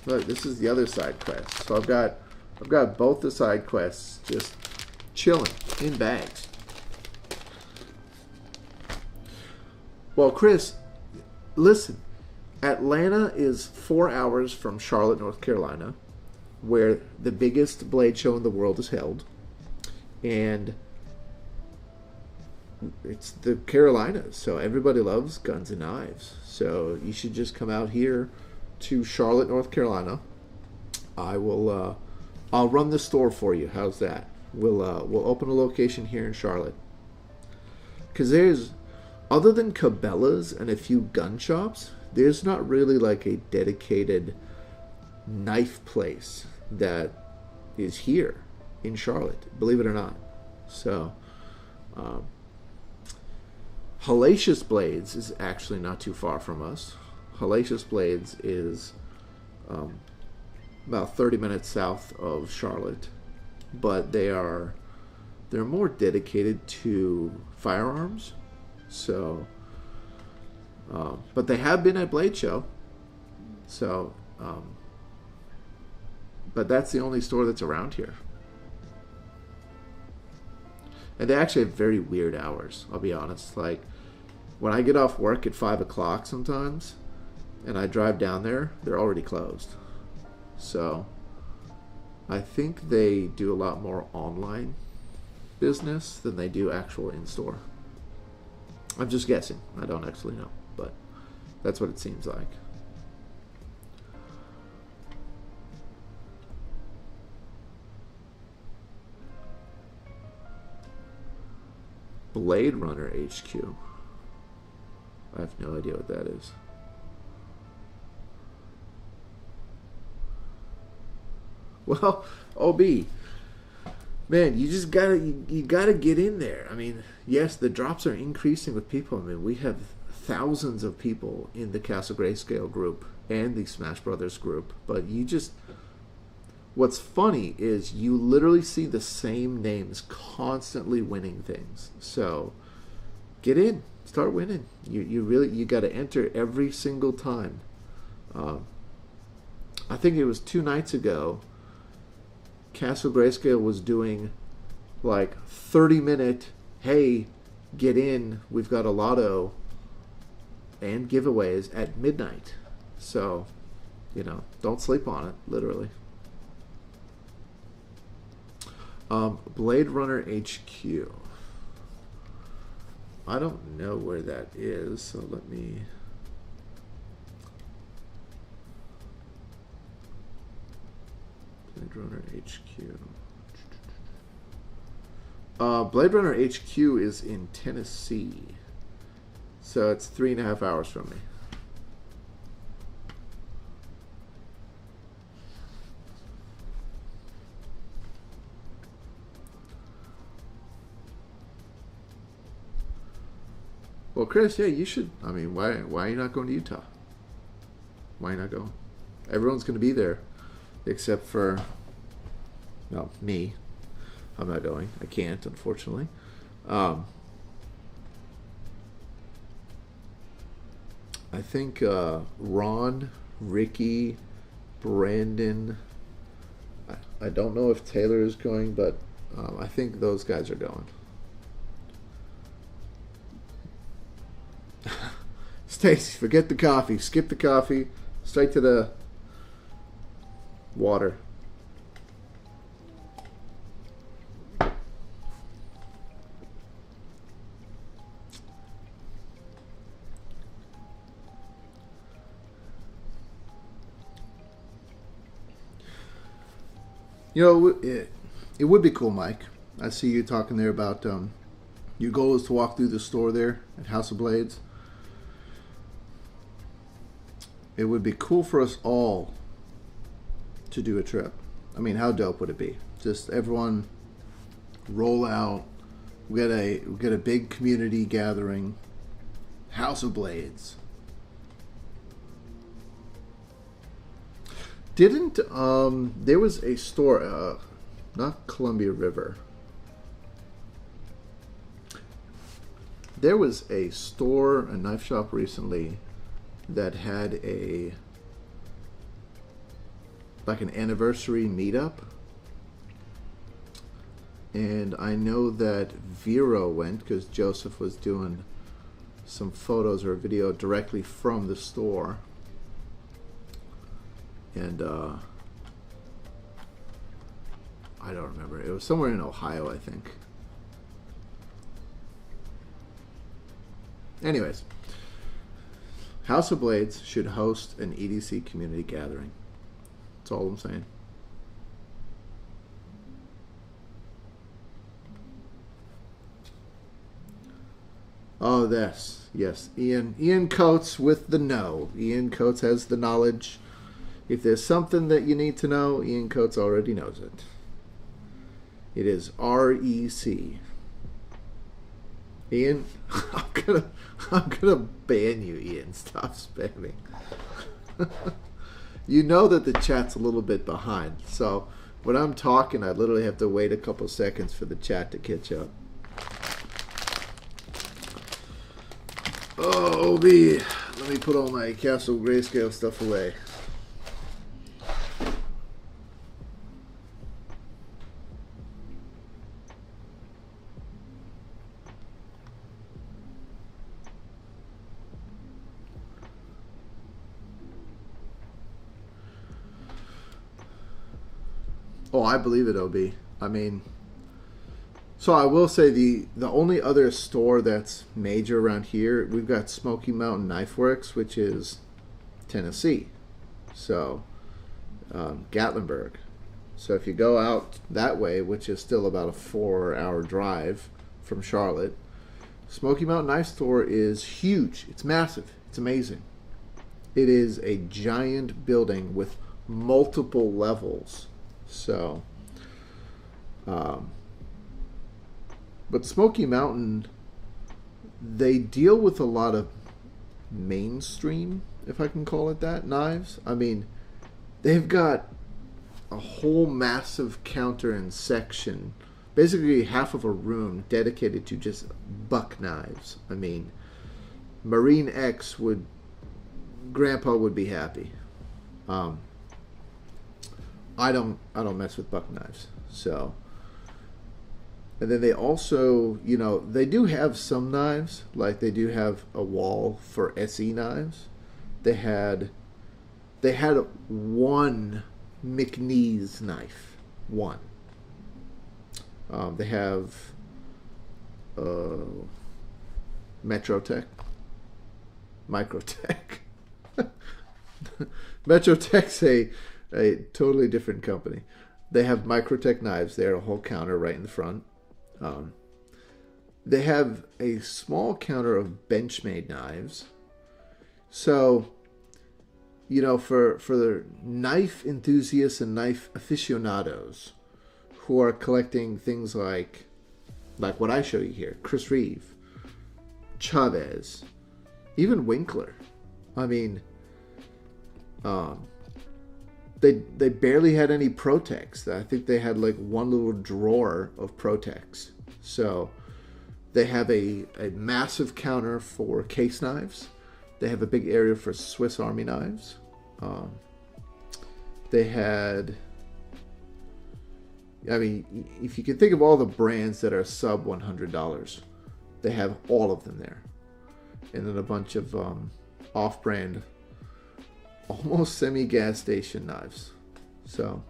Look, this is the other side quest. So I've got both the side quests just chilling in bags. Well, Chris, listen. Atlanta is 4 hours from Charlotte, North Carolina, where the biggest blade show in the world is held. And it's the Carolinas, so everybody loves guns and knives. So you should just come out here to Charlotte, North Carolina. I'll run the store for you. How's that? We'll open a location here in Charlotte. Because there's, other than Cabela's and a few gun shops, there's not really like a dedicated knife place that is here in Charlotte, believe it or not. So Hellacious Blades is actually not too far from us. Hellacious Blades is about 30 minutes south of Charlotte, but they're more dedicated to firearms. So, but they have been at Blade Show. So, but that's the only store that's around here. And they actually have very weird hours, I'll be honest. Like, when I get off work at 5 o'clock sometimes, and I drive down there, they're already closed. So, I think they do a lot more online business than they do actual in-store. I'm just guessing. I don't actually know, but that's what it seems like. Blade Runner HQ. I have no idea what that is. Well, OB, man, you just you gotta get in there. I mean, yes, the drops are increasing with people. I mean, we have thousands of people in the Castle Grayscale group and the Smash Brothers group, but you just, what's funny is you literally see the same names constantly winning things. So get in, start winning. You got to enter every single time. I think it was 2 nights ago, Castle Grayscale was doing like 30-minute, hey, get in, we've got a lotto and giveaways at midnight. So, you know, don't sleep on it, literally. Blade Runner HQ. I don't know where that is, so let me... Blade Runner HQ. Blade Runner HQ is in Tennessee. So it's 3.5 hours from me. Well, Chris, yeah, you should. I mean, why are you not going to Utah? Why are you not going? Everyone's going to be there, except for, well, me. I'm not going. I can't, unfortunately. I think Ron, Ricky, Brandon. I don't know if Taylor is going, but I think those guys are going. Stacy, forget the coffee. Skip the coffee. Straight to the water. You know, it would be cool, Mike. I see you talking there about your goal is to walk through the store there at House of Blades. It would be cool for us all to do a trip. I mean, how dope would it be? Just everyone roll out. We get a big community gathering. House of Blades. Didn't there was a store, not Columbia River. There was a store, a knife shop recently that had like an anniversary meetup. And I know that Vero went because Joseph was doing some photos or a video directly from the store. And I don't remember. It was somewhere in Ohio, I think. Anyways, House of Blades should host an EDC community gathering. That's all I'm saying. Oh, yes. Ian Coates with the know. Ian Coates has the knowledge. If there's something that you need to know, Ian Coates already knows it. It is REC. Ian, I'm gonna ban you, Ian. Stop spamming. You know that the chat's a little bit behind, so when I'm talking, I literally have to wait a couple seconds for the chat to catch up. Oh, let me put all my Castle Grayscale stuff away. Oh, I believe it, OB. I mean, so I will say the only other store that's major around here, we've got Smoky Mountain Knife Works, which is Tennessee. So, Gatlinburg. So if you go out that way, which is still about a 4-hour drive from Charlotte, Smoky Mountain Knife Store is huge. It's massive. It's amazing. It is a giant building with multiple levels. So, but Smoky Mountain, they deal with a lot of mainstream, if I can call it that, knives. I mean, they've got a whole massive counter and section, basically half of a room dedicated to just buck knives. I mean, Marine X Grandpa would be happy. I don't mess with buck knives. So, and then they also, they do have some knives, like they do have a wall for SE knives. They had one McNeese knife, one. They have Microtech. Metrotech's a totally different company. They have Microtech knives. They have a whole counter right in the front. They have a small counter of Benchmade knives. So, for the knife enthusiasts and knife aficionados who are collecting things like what I show you here, Chris Reeve, Chavez, even Winkler. I mean, they barely had any Protex. I think they had like one little drawer of Protex. So they have a massive counter for case knives. They have a big area for Swiss Army knives. They had, I mean, if you can think of all the brands that are sub $100, they have all of them there. And then a bunch of off-brand, almost semi-gas station knives. So,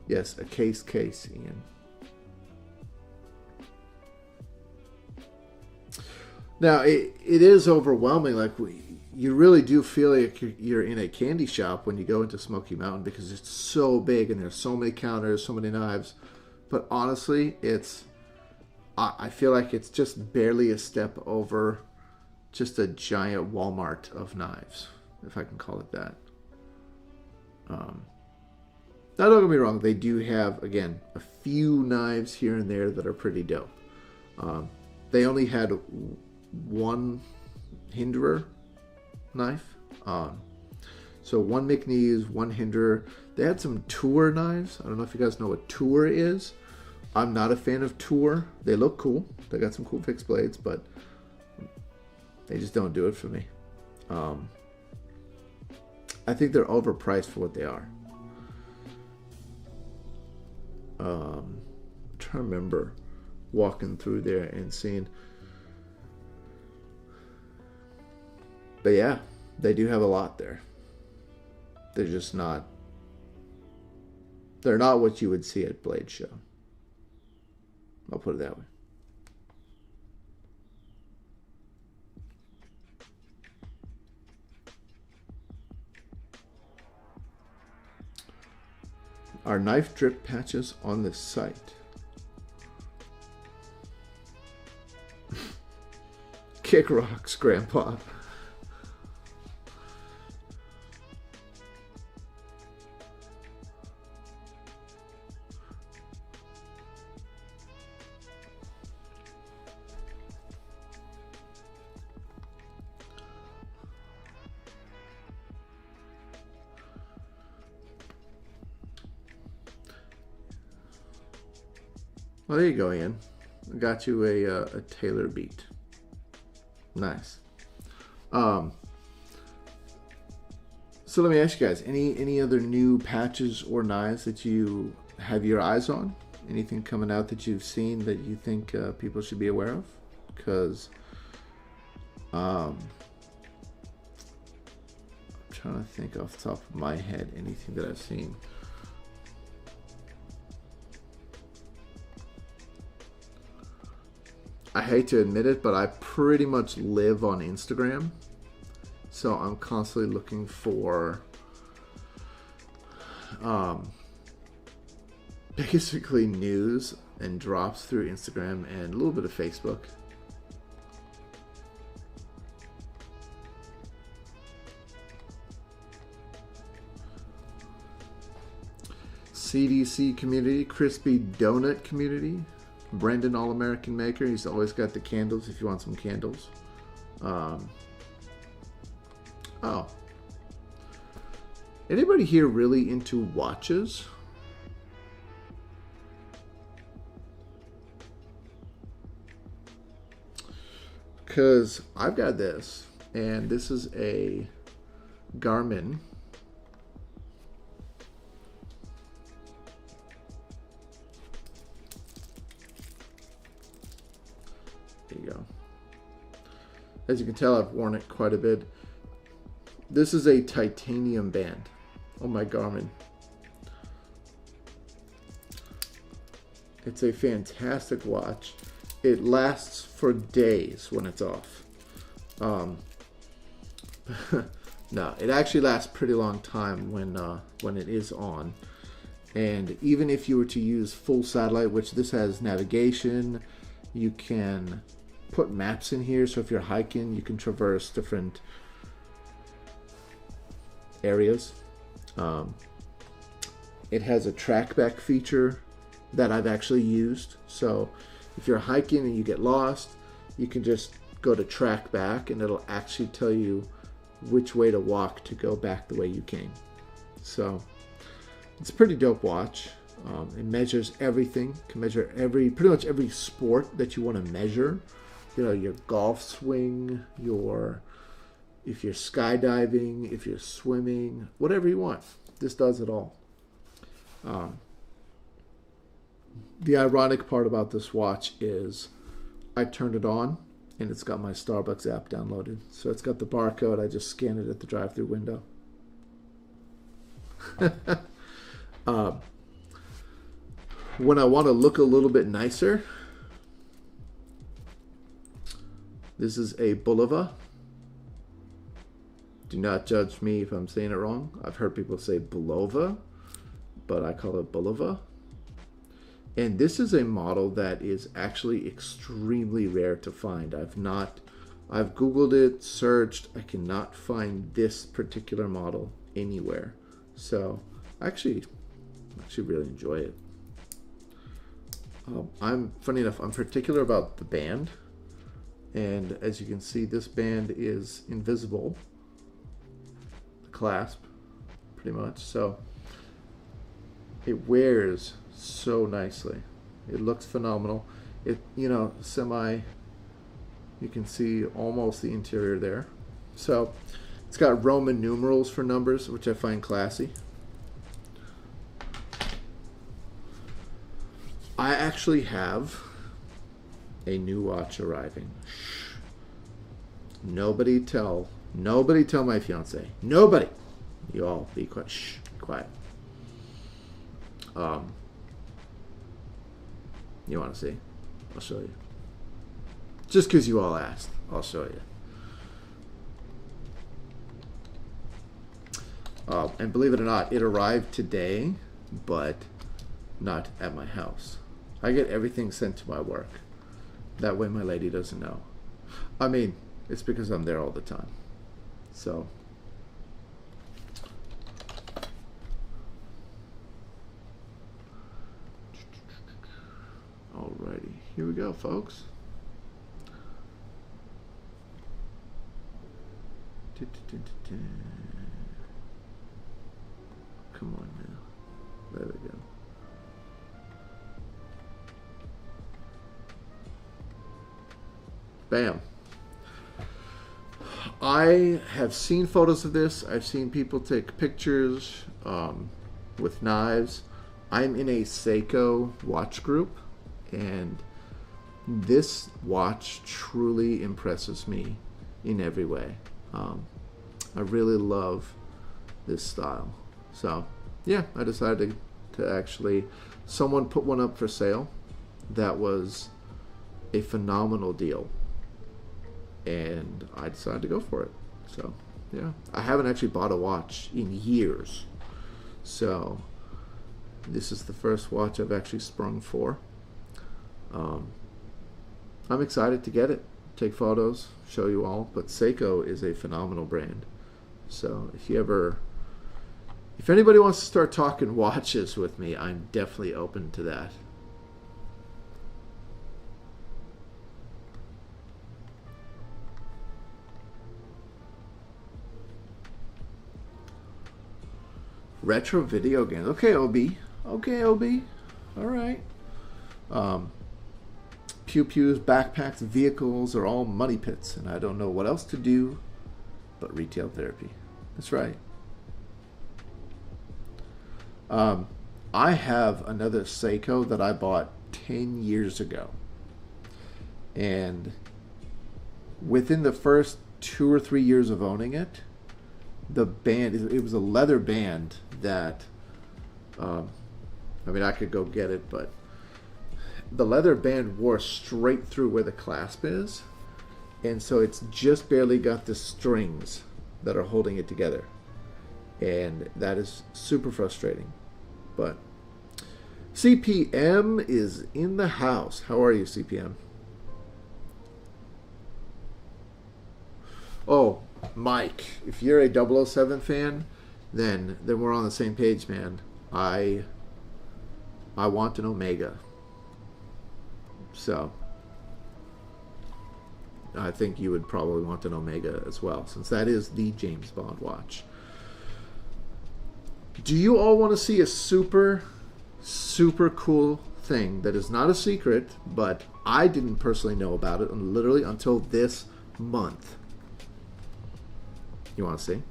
yes, a case, Ian. Now, it is overwhelming. Like, you really do feel like you're in a candy shop when you go into Smoky Mountain because it's so big and there's so many counters, so many knives. But honestly, I feel like it's just barely a step over just a giant Walmart of knives, if I can call it that. Now, don't get me wrong, they do have, again, a few knives here and there that are pretty dope. They only had one Hinderer knife. So one McNeese, one Hinderer. They had some Tour knives. I don't know if you guys know what Tour is. I'm not a fan of Tour. They look cool. They got some cool fixed blades, but they just don't do it for me. I think they're overpriced for what they are. I'm trying to remember walking through there and seeing. But yeah, they do have a lot there. They're just not. They're not what you would see at Blade Show. I'll put it that way. Are knife drip patches on this site? Kick rocks, Grandpa. Well, there you go, Ian. I got you a Taylor beat. Nice. So let me ask you guys, any other new patches or knives that you have your eyes on? Anything coming out that you've seen that you think people should be aware of? Because I'm trying to think off the top of my head anything that I've seen. I hate to admit it, but I pretty much live on Instagram. So I'm constantly looking for basically news and drops through Instagram and a little bit of Facebook. CDC community, Crispy Donut community. Brendan, All-American Maker. He's always got the candles if you want some candles. Oh. Anybody here really into watches? Because I've got this, and this is a Garmin. There you go. As you can tell, I've worn it quite a bit. This is a titanium band. Oh my Garmin. It's a fantastic watch. It lasts for days when it's off. No, it actually lasts a pretty long time when it is on. And even if you were to use full satellite, which this has navigation, you can put maps in here. So if you're hiking, you can traverse different areas. It has a trackback feature that I've actually used. So if you're hiking and you get lost, you can just go to trackback and it'll actually tell you which way to walk to go back the way you came. So It's a pretty dope watch. It measures everything. Can measure pretty much every sport that you want to measure. You know, your golf swing, if you're skydiving, if you're swimming, whatever you want. This does it all. The ironic part about this watch is I turned it on and it's got my Starbucks app downloaded. So it's got the barcode. I just scan it at the drive-thru window. When I want to look a little bit nicer, this is a Bulova. Do not judge me if I'm saying it wrong. I've heard people say Bulova, but I call it Bulova. And this is a model that is actually extremely rare to find. I've Googled it, searched. I cannot find this particular model anywhere. So I actually really enjoy it. Funny enough, I'm particular about the band. And as you can see, this band is invisible. The clasp, pretty much. So it wears so nicely. It looks phenomenal. You can see almost the interior there. So it's got Roman numerals for numbers, which I find classy. I actually have a new watch arriving. Shh. Nobody tell my fiance. Nobody. You all be quiet. Shh, quiet. You want to see? I'll show you. Just because you all asked, I'll show you. And believe it or not, it arrived today, but not at my house. I get everything sent to my work. That way my lady doesn't know. I mean, it's because I'm there all the time. So. Alrighty, here we go, folks. Come on now. There we go. Bam. I have seen photos of this. I've seen people take pictures with knives. I'm in a Seiko watch group, and this watch truly impresses me in every way. I really love this style. So, yeah, I decided to actually, someone put one up for sale that was a phenomenal deal. And I decided to go for it. So, yeah. I haven't actually bought a watch in years. So, this is the first watch I've actually sprung for. I'm excited to get it, take photos, show you all. But Seiko is a phenomenal brand. So, if anybody wants to start talking watches with me, I'm definitely open to that. Retro video games. Okay, OB. Okay, OB. All right. Pew-pews, backpacks, vehicles are all money pits, and I don't know what else to do but retail therapy. That's right. I have another Seiko that I bought 10 years ago. And within the first 2 or 3 years of owning it, the band, it was a leather band that, I mean, I could go get it, but the leather band wore straight through where the clasp is, and so it's just barely got the strings that are holding it together, and that is super frustrating. But CPM is in the house. How are you, CPM? Oh, Mike, if you're a 007 fan, then we're on the same page, man. I want an Omega. So I think you would probably want an Omega as well, since that is the James Bond watch. Do you all want to see a super, super cool thing that is not a secret, but I didn't personally know about it literally until this month? You want to see?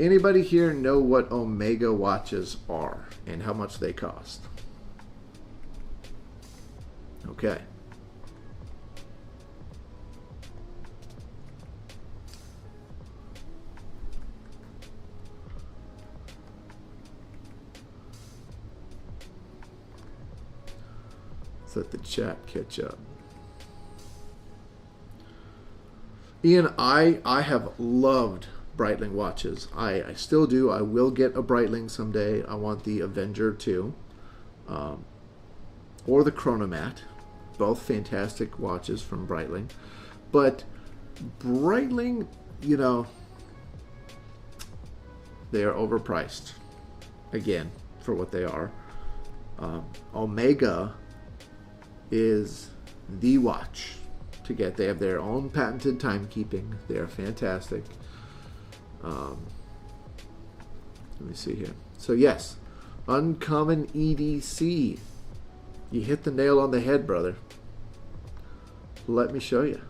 Anybody here know what Omega watches are and how much they cost? Okay. Let's let the chat catch up. Ian, I have loved Breitling watches. I still do. I will get a Breitling someday. I want the Avenger 2 or the Chronomat. Both fantastic watches from Breitling. But Breitling, you know, they are overpriced. Again, for what they are. Omega is the watch to get. They have their own patented timekeeping. They are fantastic. Let me see here. So yes, Uncommon EDC. You hit the nail on the head, brother. Let me show you.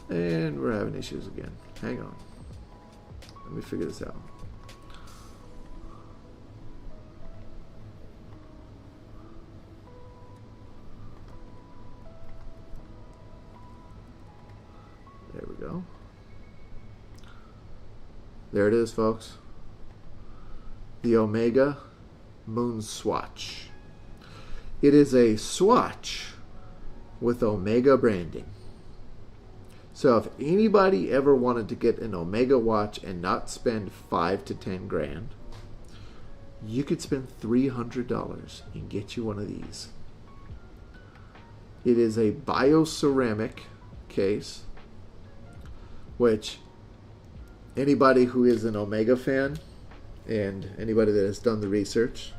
And we're having issues again. Hang on. Let me figure this out. There we go. There it is, folks. The Omega Moon Swatch. It is a swatch with Omega branding. So if anybody ever wanted to get an Omega watch and not spend $5 to $10 grand, you could spend $300 and get you one of these. It is a bioceramic case, which anybody who is an Omega fan and anybody that has done the research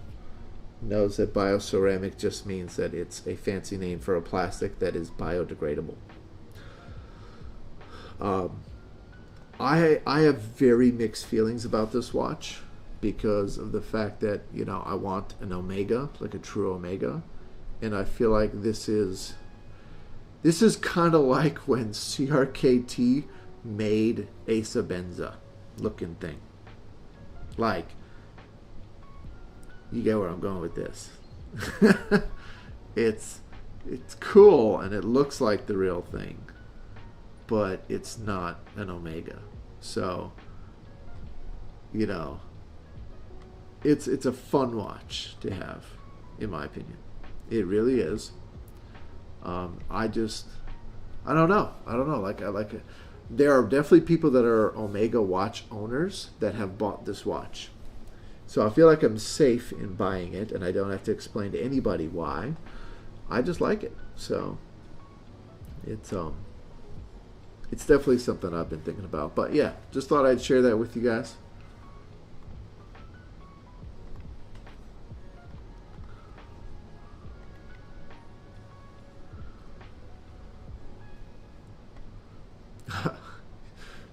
knows that bioceramic just means that it's a fancy name for a plastic that is biodegradable. I have very mixed feelings about this watch because of the fact that, you know, I want an Omega, like a true Omega, and I feel like this is kind of like when CRKT made a Sabenza looking thing. Like, you get where I'm going with this. It's cool and it looks like the real thing, but it's not an Omega. So, you know, it's a fun watch to have, in my opinion. It really is. I don't know. Like, I like it. There are definitely people that are Omega watch owners that have bought this watch. So I feel like I'm safe in buying it, and I don't have to explain to anybody why. I just like it. So it's definitely something I've been thinking about. But yeah, just thought I'd share that with you guys.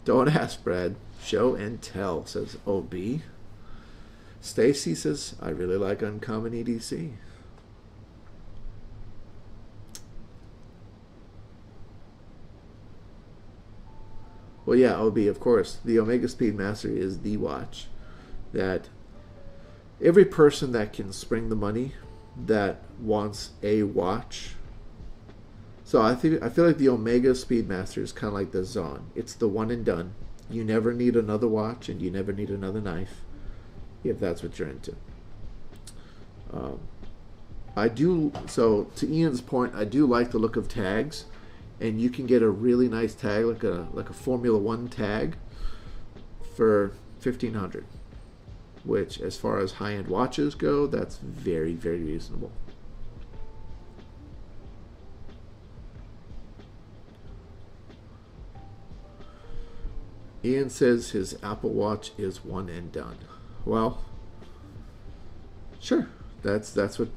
Don't ask, Brad. Show and tell, says OB. Stacy says, I really like Uncommon EDC. Well, yeah, OB, of course. The Omega Speedmaster is the watch that every person that can spring the money that wants a watch. So I feel like the Omega Speedmaster is kind of like the Zon. It's the one and done. You never need another watch and you never need another knife, if that's what you're into. So to Ian's point, I do like the look of tags, and you can get a really nice tag, like a Formula One tag, for $1,500, which, as far as high-end watches go, that's very, very reasonable. Ian says his Apple Watch is one and done. Well, sure. That's what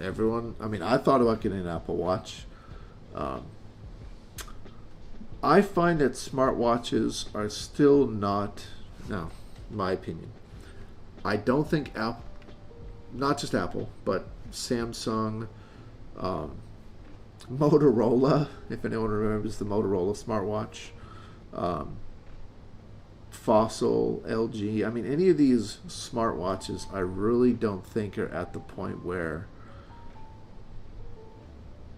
everyone. I mean, I thought about getting an Apple Watch. Um, I find that smartwatches are still not, no, in my opinion. I don't think Apple, not just Apple, but Samsung, um, Motorola, if anyone remembers the Motorola smartwatch, um, Fossil, LG. I mean, any of these smartwatches, I really don't think are at the point where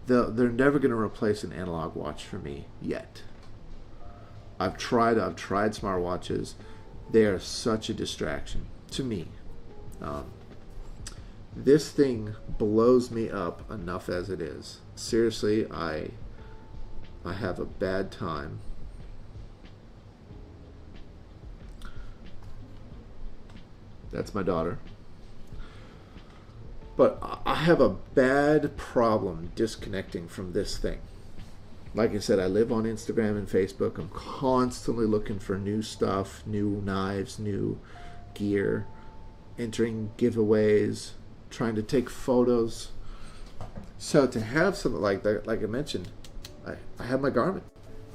they're never going to replace an analog watch for me yet. I've tried smartwatches. They are such a distraction to me. Um, this thing blows me up enough as it is. Seriously, I have a bad time. That's my daughter. But I have a bad problem disconnecting from this thing. Like I said, I live on Instagram and Facebook. I'm constantly looking for new stuff, new knives, new gear, entering giveaways, trying to take photos. So to have something like that, like I mentioned, I have my Garmin.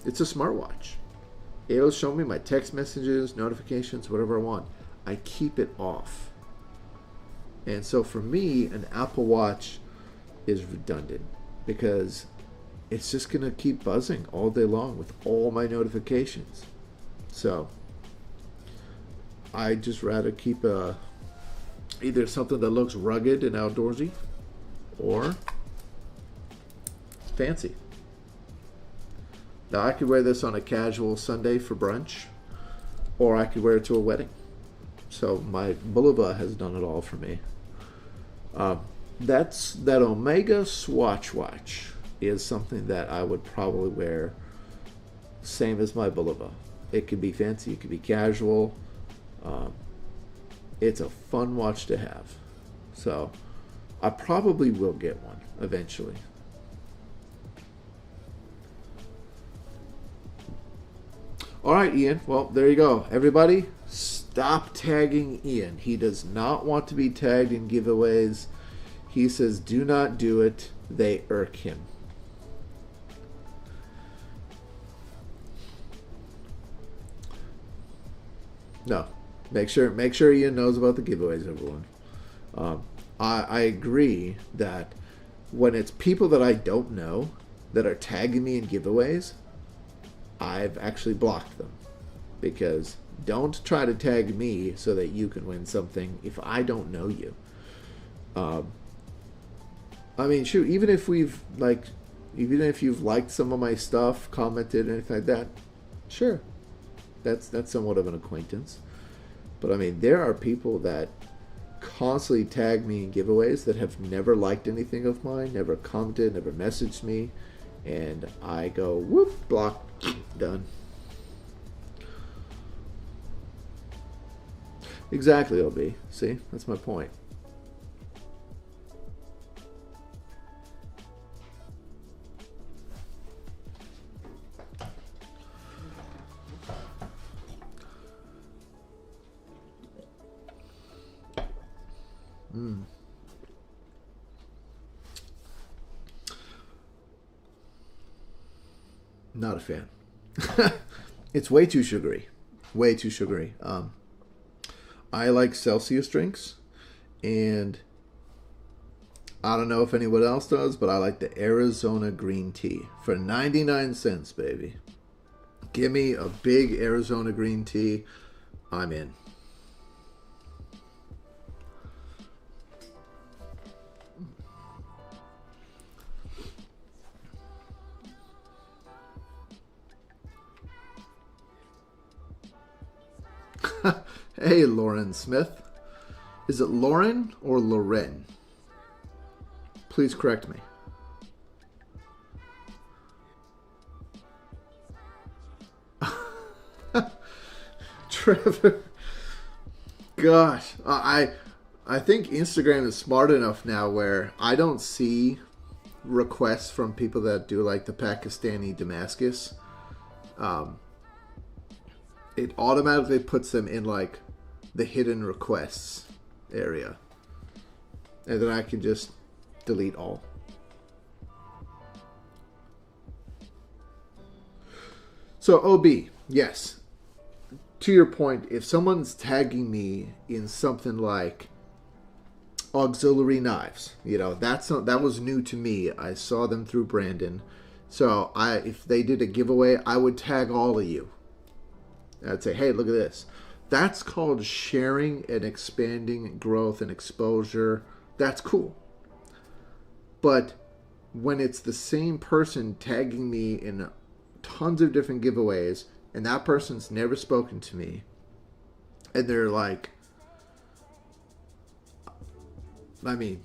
It's a smartwatch. It'll show me my text messages, notifications, whatever I want. I keep it off. And so for me, an Apple Watch is redundant because it's just going to keep buzzing all day long with all my notifications. So I just rather keep either something that looks rugged and outdoorsy or fancy. Now I could wear this on a casual Sunday for brunch, or I could wear it to a wedding. So my Bulova has done it all for me. That Omega Swatch watch is something that I would probably wear same as my Bulova. It could be fancy, it could be casual. It's a fun watch to have. So I probably will get one eventually. All right, Ian. Well, there you go. Everybody, stop tagging Ian. He does not want to be tagged in giveaways. He says, do not do it. They irk him. No. Make sure Ian knows about the giveaways, everyone. I agree that when it's people that I don't know that are tagging me in giveaways, I've actually blocked them, because don't try to tag me so that you can win something if I don't know you. I mean, shoot, even if you've liked some of my stuff, commented, anything like that, sure, that's somewhat of an acquaintance. But I mean, there are people that constantly tag me in giveaways that have never liked anything of mine, never commented, never messaged me, and I go, whoop, block, done. Exactly, LB. See, that's my point. Not a fan. It's way too sugary. Way too sugary. I like Celsius drinks, and I don't know if anyone else does, but I like the Arizona green tea for 99 cents, baby. Give me a big Arizona green tea. I'm in. Hey, Lauren Smith. Is it Lauren or Loren? Please correct me. Trevor. Gosh, I think Instagram is smart enough now where I don't see requests from people that do like the Pakistani Damascus. It automatically puts them in like the hidden requests area, and then I can just delete all. So OB, yes. To your point, if someone's tagging me in something like auxiliary knives, that was new to me. I saw them through Brandon. So if they did a giveaway, I would tag all of you. I'd say, hey, look at this. That's called sharing and expanding growth and exposure. That's cool. But when it's the same person tagging me in tons of different giveaways, and that person's never spoken to me, and they're like, I mean,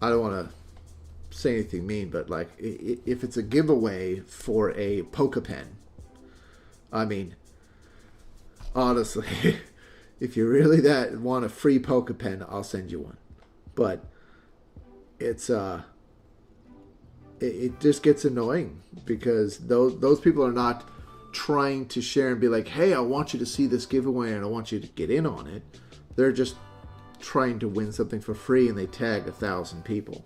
I don't want to say anything mean, but like, if it's a giveaway for a Poke Pen, I mean, honestly, if you really want a free Poke Pen, I'll send you one. But it's it just gets annoying because those people are not trying to share and be like, hey, I want you to see this giveaway and I want you to get in on it. They're just trying to win something for free and they tag 1,000 people.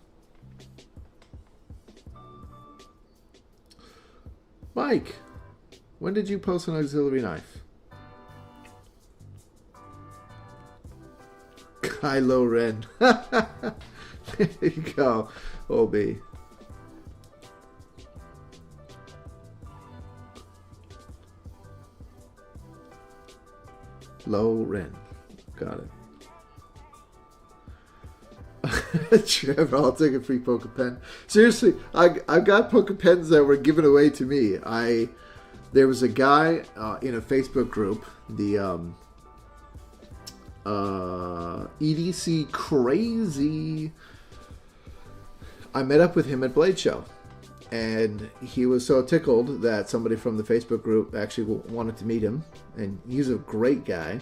Mike, when did you post an auxiliary knife? Kylo Ren. There you go, OB. Low Ren. Got it. Trevor, I'll take a free Poke Pen. Seriously, I've got Poke Pens that were given away to me. There was a guy in a Facebook group, the EDC Crazy. I met up with him at Blade Show, and he was so tickled that somebody from the Facebook group actually wanted to meet him, and he's a great guy.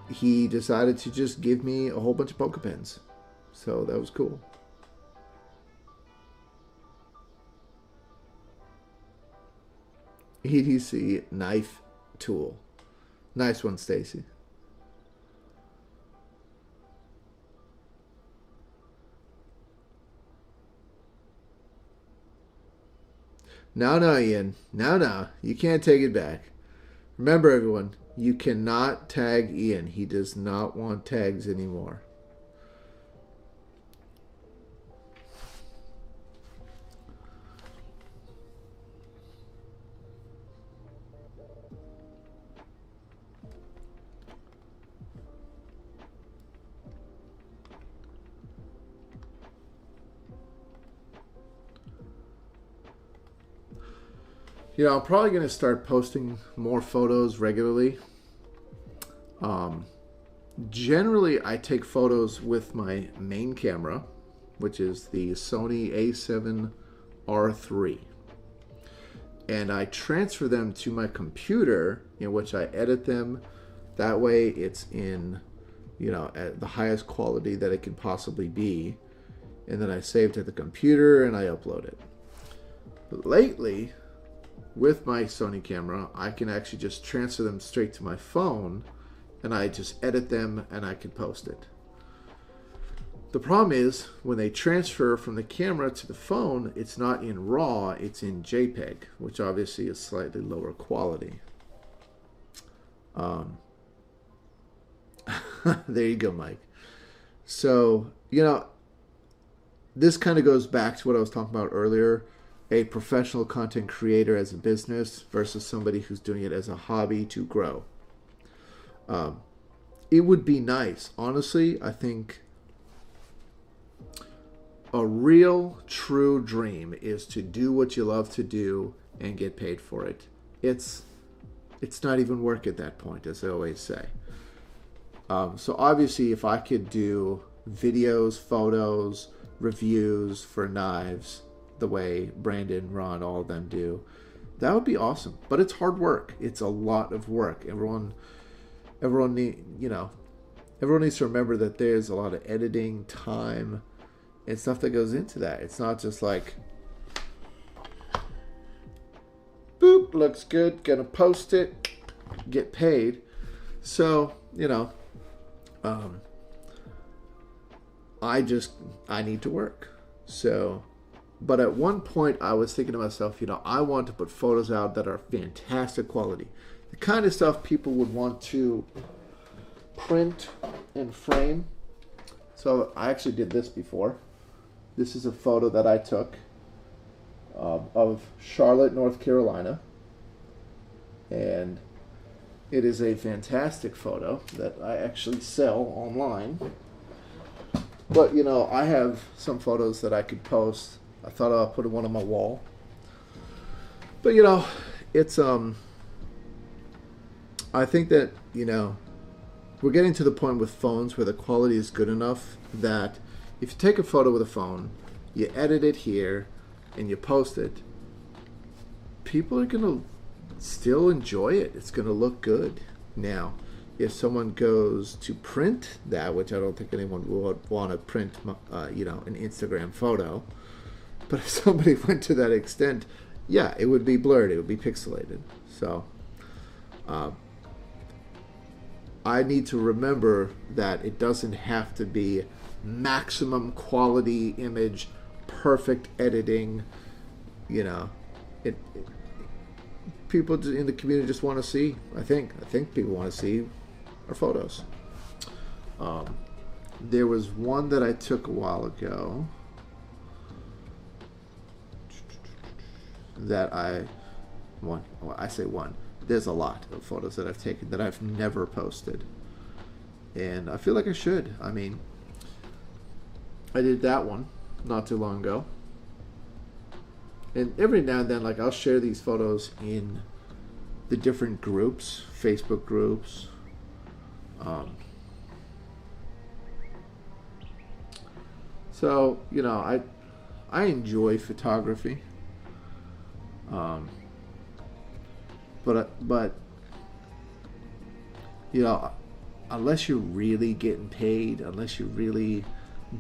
He decided to just give me a whole bunch of Poke Pens, so that was cool. EDC knife tool. Nice one, Stacy. No, Ian. No. You can't take it back. Remember, everyone, you cannot tag Ian. He does not want tags anymore. I'm probably going to start posting more photos regularly. Generally, I take photos with my main camera, which is the Sony A7 III. And I transfer them to my computer, in which I edit them. That way it's in, at the highest quality that it can possibly be. And then I save to the computer and I upload it. But lately, with my Sony camera, I can actually just transfer them straight to my phone and I just edit them and I can post it. The problem is when they transfer from the camera to the phone, it's not in RAW, it's in JPEG, which obviously is slightly lower quality. There you go, Mike. So, this kind of goes back to what I was talking about earlier. A professional content creator as a business versus somebody who's doing it as a hobby to grow. It would be nice. Honestly, I think a real, true dream is to do what you love to do and get paid for it. It's not even work at that point, as I always say. So obviously, if I could do videos, photos, reviews for knives, the way Brandon, Ron, all of them do, that would be awesome. But it's hard work. It's a lot of work. Everyone needs to remember that there's a lot of editing, time, and stuff that goes into that. It's not just like, boop, looks good, gonna post it, get paid. So, I need to work. So, but at one point I was thinking to myself, I want to put photos out that are fantastic quality. The kind of stuff people would want to print and frame. So I actually did this before. This is a photo that I took of Charlotte, North Carolina. And it is a fantastic photo that I actually sell online. But, I have some photos that I could post. I thought I'll put one on my wall. But, it's, I think that, we're getting to the point with phones where the quality is good enough that if you take a photo with a phone, you edit it here, and you post it, people are going to still enjoy it. It's going to look good. Now, if someone goes to print that, which I don't think anyone would want to print, an Instagram photo, but if somebody went to that extent, yeah, it would be blurred. It would be pixelated. So, I need to remember that it doesn't have to be maximum quality image, perfect editing. People in the community just want to see. I think people want to see our photos. There was one that I took a while ago that I say one. There's a lot of photos that I've taken that I've never posted, and I feel like I should. I mean, I did that one not too long ago, and every now and then, like, I'll share these photos in the different groups, Facebook groups. So, I enjoy photography. But unless you're really getting paid, unless you're really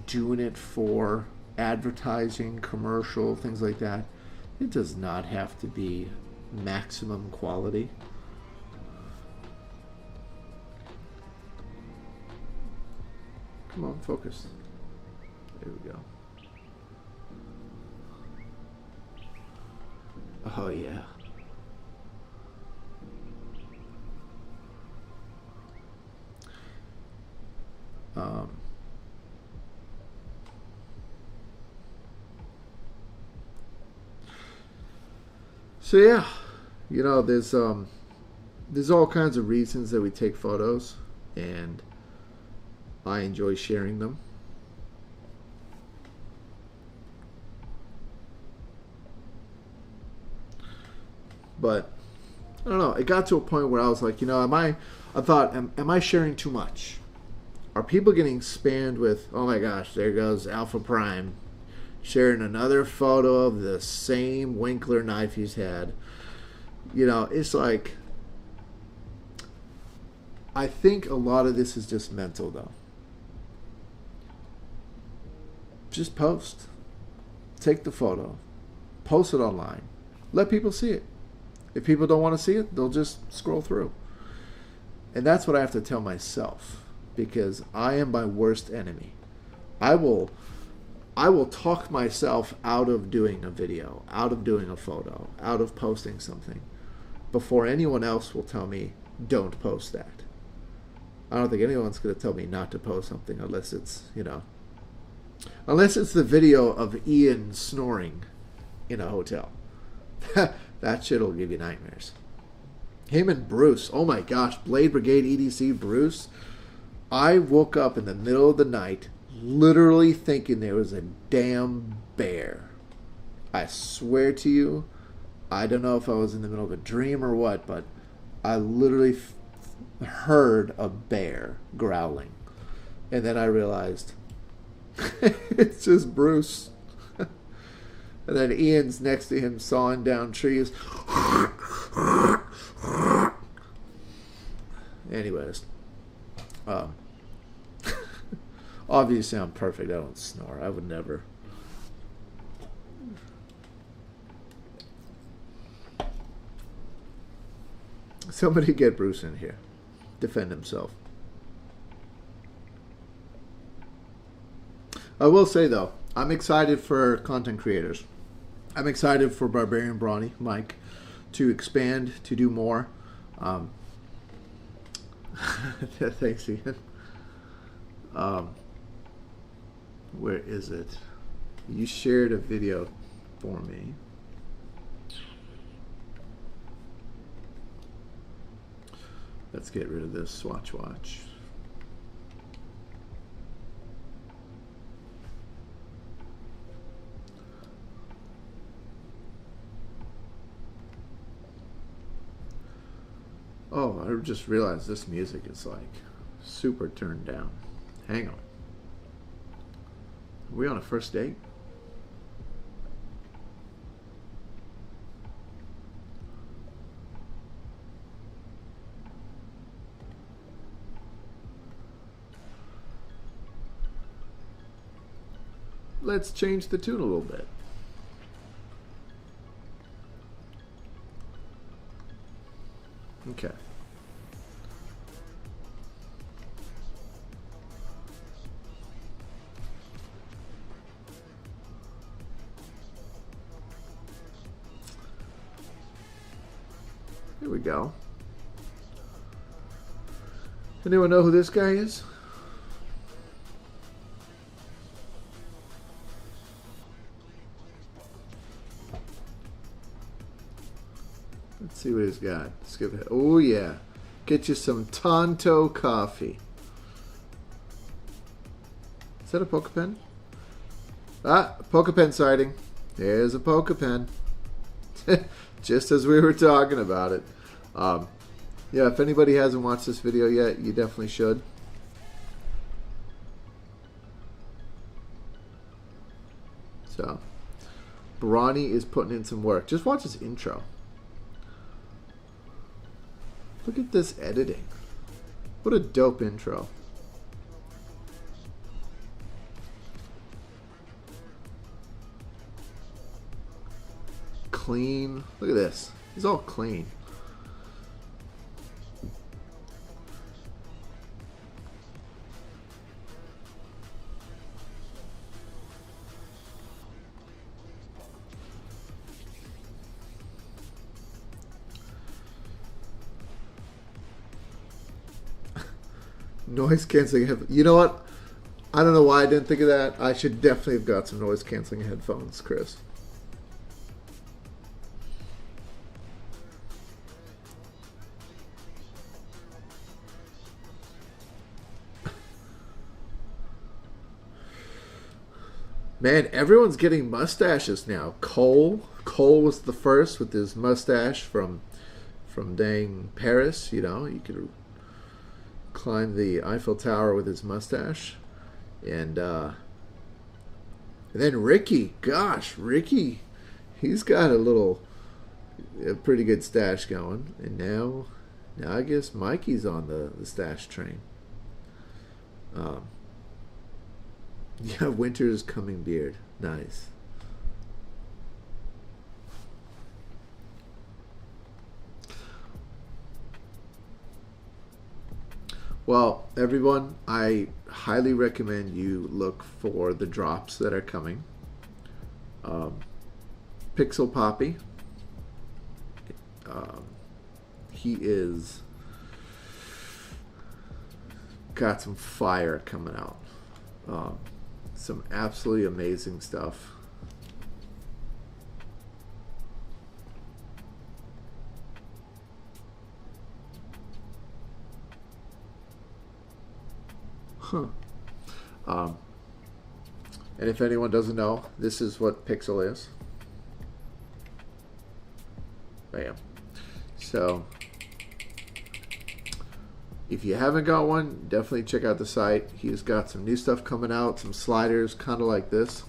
doing it for advertising, commercial, things like that, it does not have to be maximum quality. Come on, focus. There we go. Oh, yeah. So yeah, there's all kinds of reasons that we take photos, and I enjoy sharing them. But I don't know. It got to a point where I was like, am I sharing too much? Are people getting spammed with, oh my gosh, there goes Alpha Prime sharing another photo of the same Winkler knife he's had? It's like, I think a lot of this is just mental, though. Just post. Take the photo. Post it online. Let people see it. If people don't want to see it, they'll just scroll through. And that's what I have to tell myself, because I am my worst enemy. I will talk myself out of doing a video, out of doing a photo, out of posting something, before anyone else will tell me, don't post that. I don't think anyone's going to tell me not to post something unless it's, unless it's the video of Ian snoring in a hotel. That shit will give you nightmares. Him and Bruce, oh my gosh, Blade Brigade EDC Bruce. I woke up in the middle of the night literally thinking there was a damn bear. I swear to you, I don't know if I was in the middle of a dream or what, but I literally heard a bear growling. And then I realized it's just Bruce. And then Ian's next to him sawing down trees. Anyways. Obviously I'm perfect. I don't snore. I would never. Somebody get Bruce in here. Defend himself. I will say though, I'm excited for content creators. I'm excited for Barbarian Brawny, Mike, to expand, to do more. Thanks, Ian. Where is it? You shared a video for me. Let's get rid of this Swatch Watch. Oh, I just realized this music is like super turned down. Hang on. Are we on a first date? Let's change the tune a little bit. Okay. Here we go. Anyone know who this guy is? Let's see what he's got. Let's give it. Oh yeah, get you some Tonto coffee. Is that a Pokepen? Ah, Pokepen sighting. There's a Pokepen. Just as we were talking about it. Yeah, if anybody hasn't watched this video yet, you definitely should. So, Brawny is putting in some work. Just watch his intro. Look at this editing. What a dope intro. Clean. Look at this. He's all clean. Noise canceling headphones. You know what? I don't know why I didn't think of that. I should definitely have got some noise canceling headphones, Chris. Man, everyone's getting mustaches now. Cole was the first with his mustache from dang Paris. You know, you could climb the Eiffel Tower with his mustache, and then Ricky. Gosh, Ricky, he's got a pretty good stash going, and now I guess Mikey's on the stash train. Yeah, winter's coming beard. Nice. Well, everyone, I highly recommend you look for the drops that are coming. Pixel Poppy. He is got some fire coming out. Some absolutely amazing stuff. Huh. And if anyone doesn't know, this is what Pixel is. Bam. So, if you haven't got one, definitely check out the site. He's got some new stuff coming out, some sliders, kind of like this.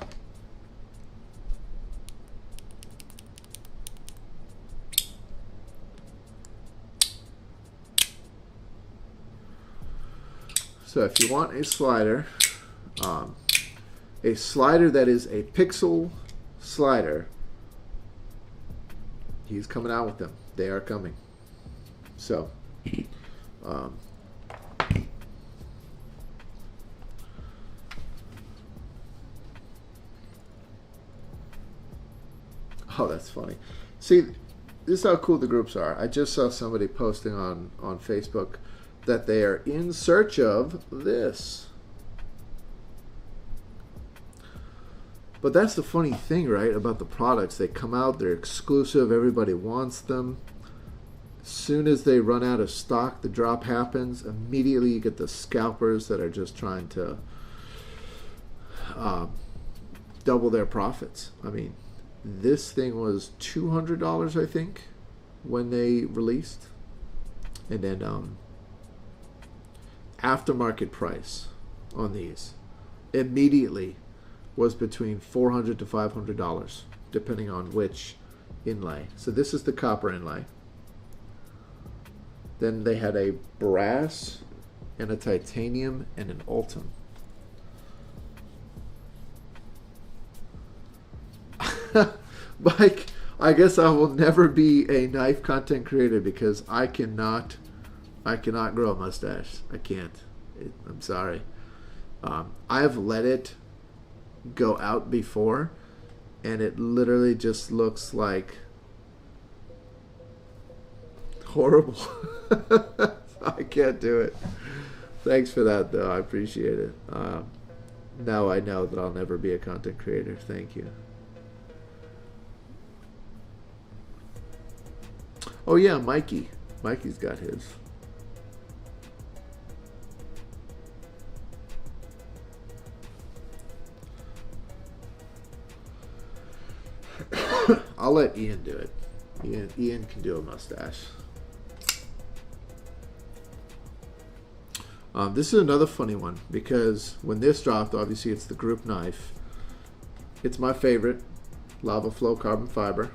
So if you want a slider that is a Pixel slider, he's coming out with them. They are coming. So, Oh, that's funny. See, this is how cool the groups are. I just saw somebody posting on Facebook that they are in search of this. But that's the funny thing, right, about the products. They come out, they're exclusive, everybody wants them. As soon as they run out of stock, the drop happens. Immediately you get the scalpers that are just trying to double their profits. I mean, this thing was $200, I think, when they released. And then aftermarket price on these immediately was between $400 to $500, depending on which inlay. So this is the copper inlay. Then they had a brass and a titanium and an ultim. Mike, I guess I will never be a knife content creator because I cannot grow a mustache. I can't. I'm sorry. I've let it go out before, and it literally just looks like horrible. I can't do it. Thanks for that, though. I appreciate it. Now I know that I'll never be a content creator. Thank you. Oh yeah, Mikey. Mikey's got his. I'll let Ian do it. Ian can do a mustache. This is another funny one because when this dropped, obviously it's the group knife. It's my favorite, Lava Flow carbon fiber.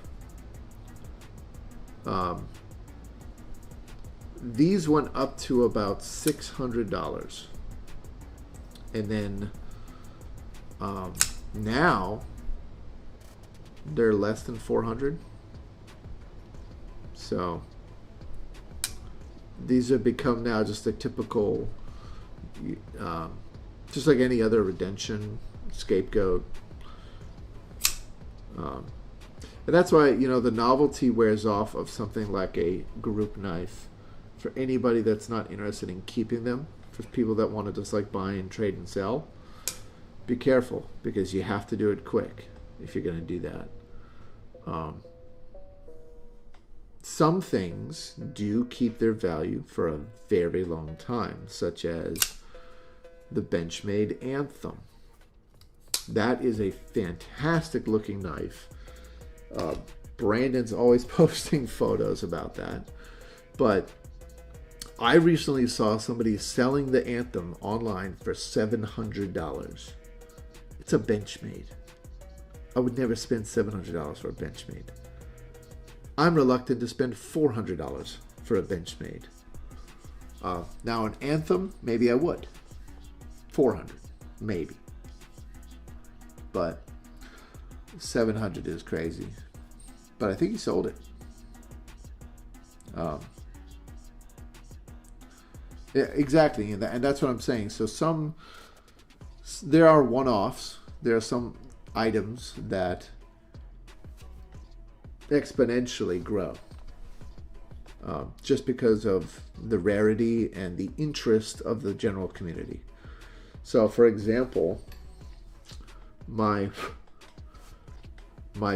These went up to about $600, and then now they're less than $400. So these have become now just a typical, just like any other redemption scapegoat. And that's why, you know, the novelty wears off of something like a group knife for anybody that's not interested in keeping them. For people that want to just like buy and trade and sell, be careful because you have to do it quick if you're going to do that. Some things do keep their value for a very long time, such as the Benchmade Anthem. That is a fantastic looking knife. Brandon's always posting photos about that. But I recently saw somebody selling the Anthem online for $700. It's a Benchmade. I would never spend $700 for a Benchmade. I'm reluctant to spend $400 for a Benchmade. Now an Anthem, maybe I would. $400, maybe. But $700 is crazy. But I think he sold it. Yeah, exactly, and that's what I'm saying. So there are one-offs. There are some items that exponentially grow just because of the rarity and the interest of the general community. So, for example, my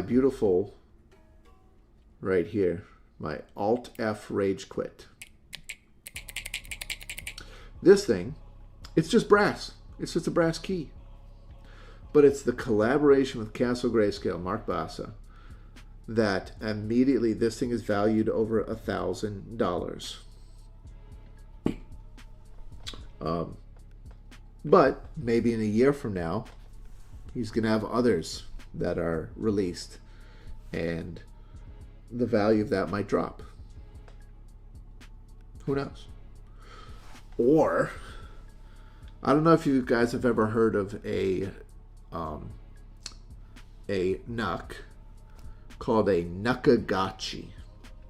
beautiful right here, my Alt F Rage Quit. This thing, it's just brass. It's just a brass key. But it's the collaboration with Castle Grayscale, Mark Bassa, that immediately this thing is valued over $1,000. But maybe in a year from now, he's going to have others that are released, and the value of that might drop. Who knows? Or, I don't know if you guys have ever heard of a knuck called a Nukagachi.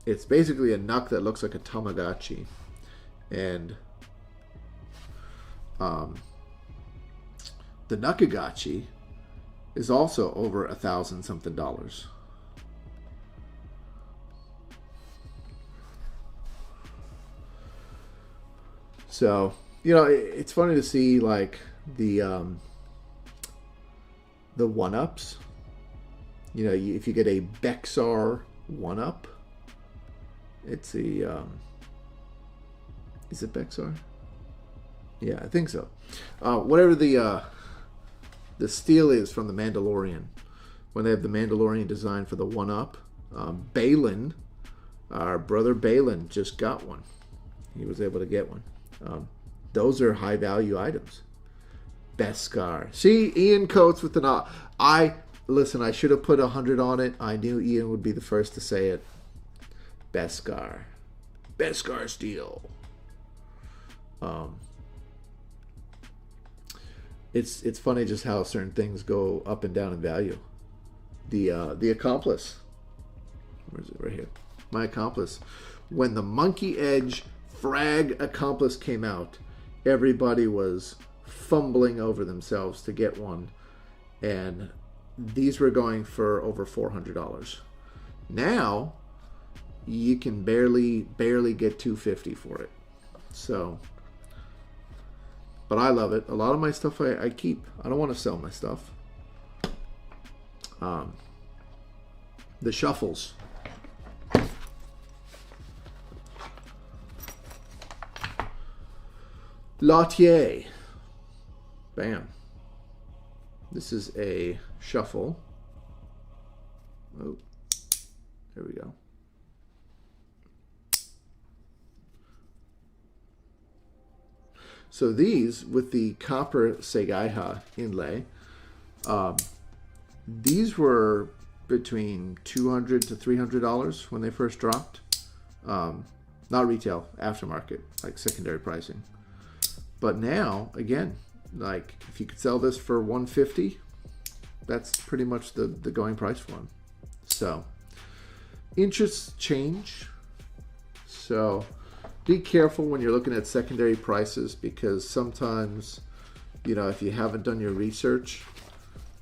It's basically a knuck that looks like a Tamagotchi, and the Nukagachi is also over $1,000 something. So, you know, it's funny to see like the 1-ups. You know, if you get a Bexar 1-up, it's a is it Bexar? Yeah, I think so. Whatever the steel is from the Mandalorian, when they have the Mandalorian design for the 1-up, Balin, our brother Balin, just got one. He was able to get one. Those are high value items. Beskar. See, Ian Coates with an listen, I should have put 100 on it. I knew Ian would be the first to say it. Beskar. Beskar steel. It's funny just how certain things go up and down in value. The Accomplice. Where is it? Right here. My Accomplice. When the Monkey Edge Frag Accomplice came out, everybody was fumbling over themselves to get one, and these were going for over $400. Now you can barely get $250 for it. So, but I love it. A lot of my stuff I keep. I don't want to sell my stuff. The shuffles. Lautier. Bam. This is a shuffle. Oh, there we go. So these, with the copper Segaiha inlay, these were between $200 to $300 when they first dropped. Not retail, aftermarket, like secondary pricing. But now, again, like if you could sell this for $150, that's pretty much the going price for them. So interests change. So be careful when you're looking at secondary prices, because sometimes, you know, if you haven't done your research,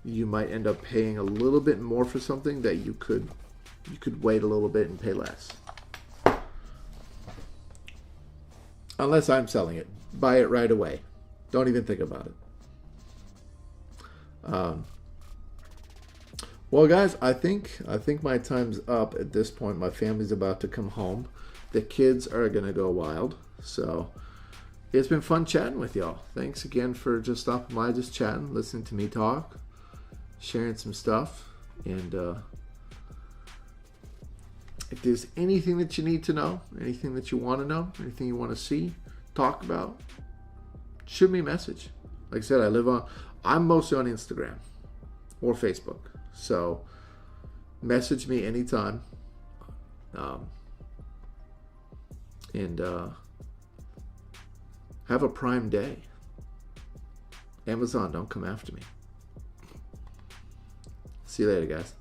you might end up paying a little bit more for something that you could wait a little bit and pay less. Unless I'm selling it. Buy it right away. Don't even think about it. Well, guys, I think my time's up at this point. My family's about to come home. The kids are going to go wild. So it's been fun chatting with y'all. Thanks again for just stopping by, just chatting, listening to me talk, sharing some stuff. And if there's anything that you need to know, anything that you want to know, anything you want to see, talk about, shoot me a message. Like I said, I'm mostly on Instagram or Facebook. So message me anytime. And have a Prime Day. Amazon, don't come after me. See you later, guys.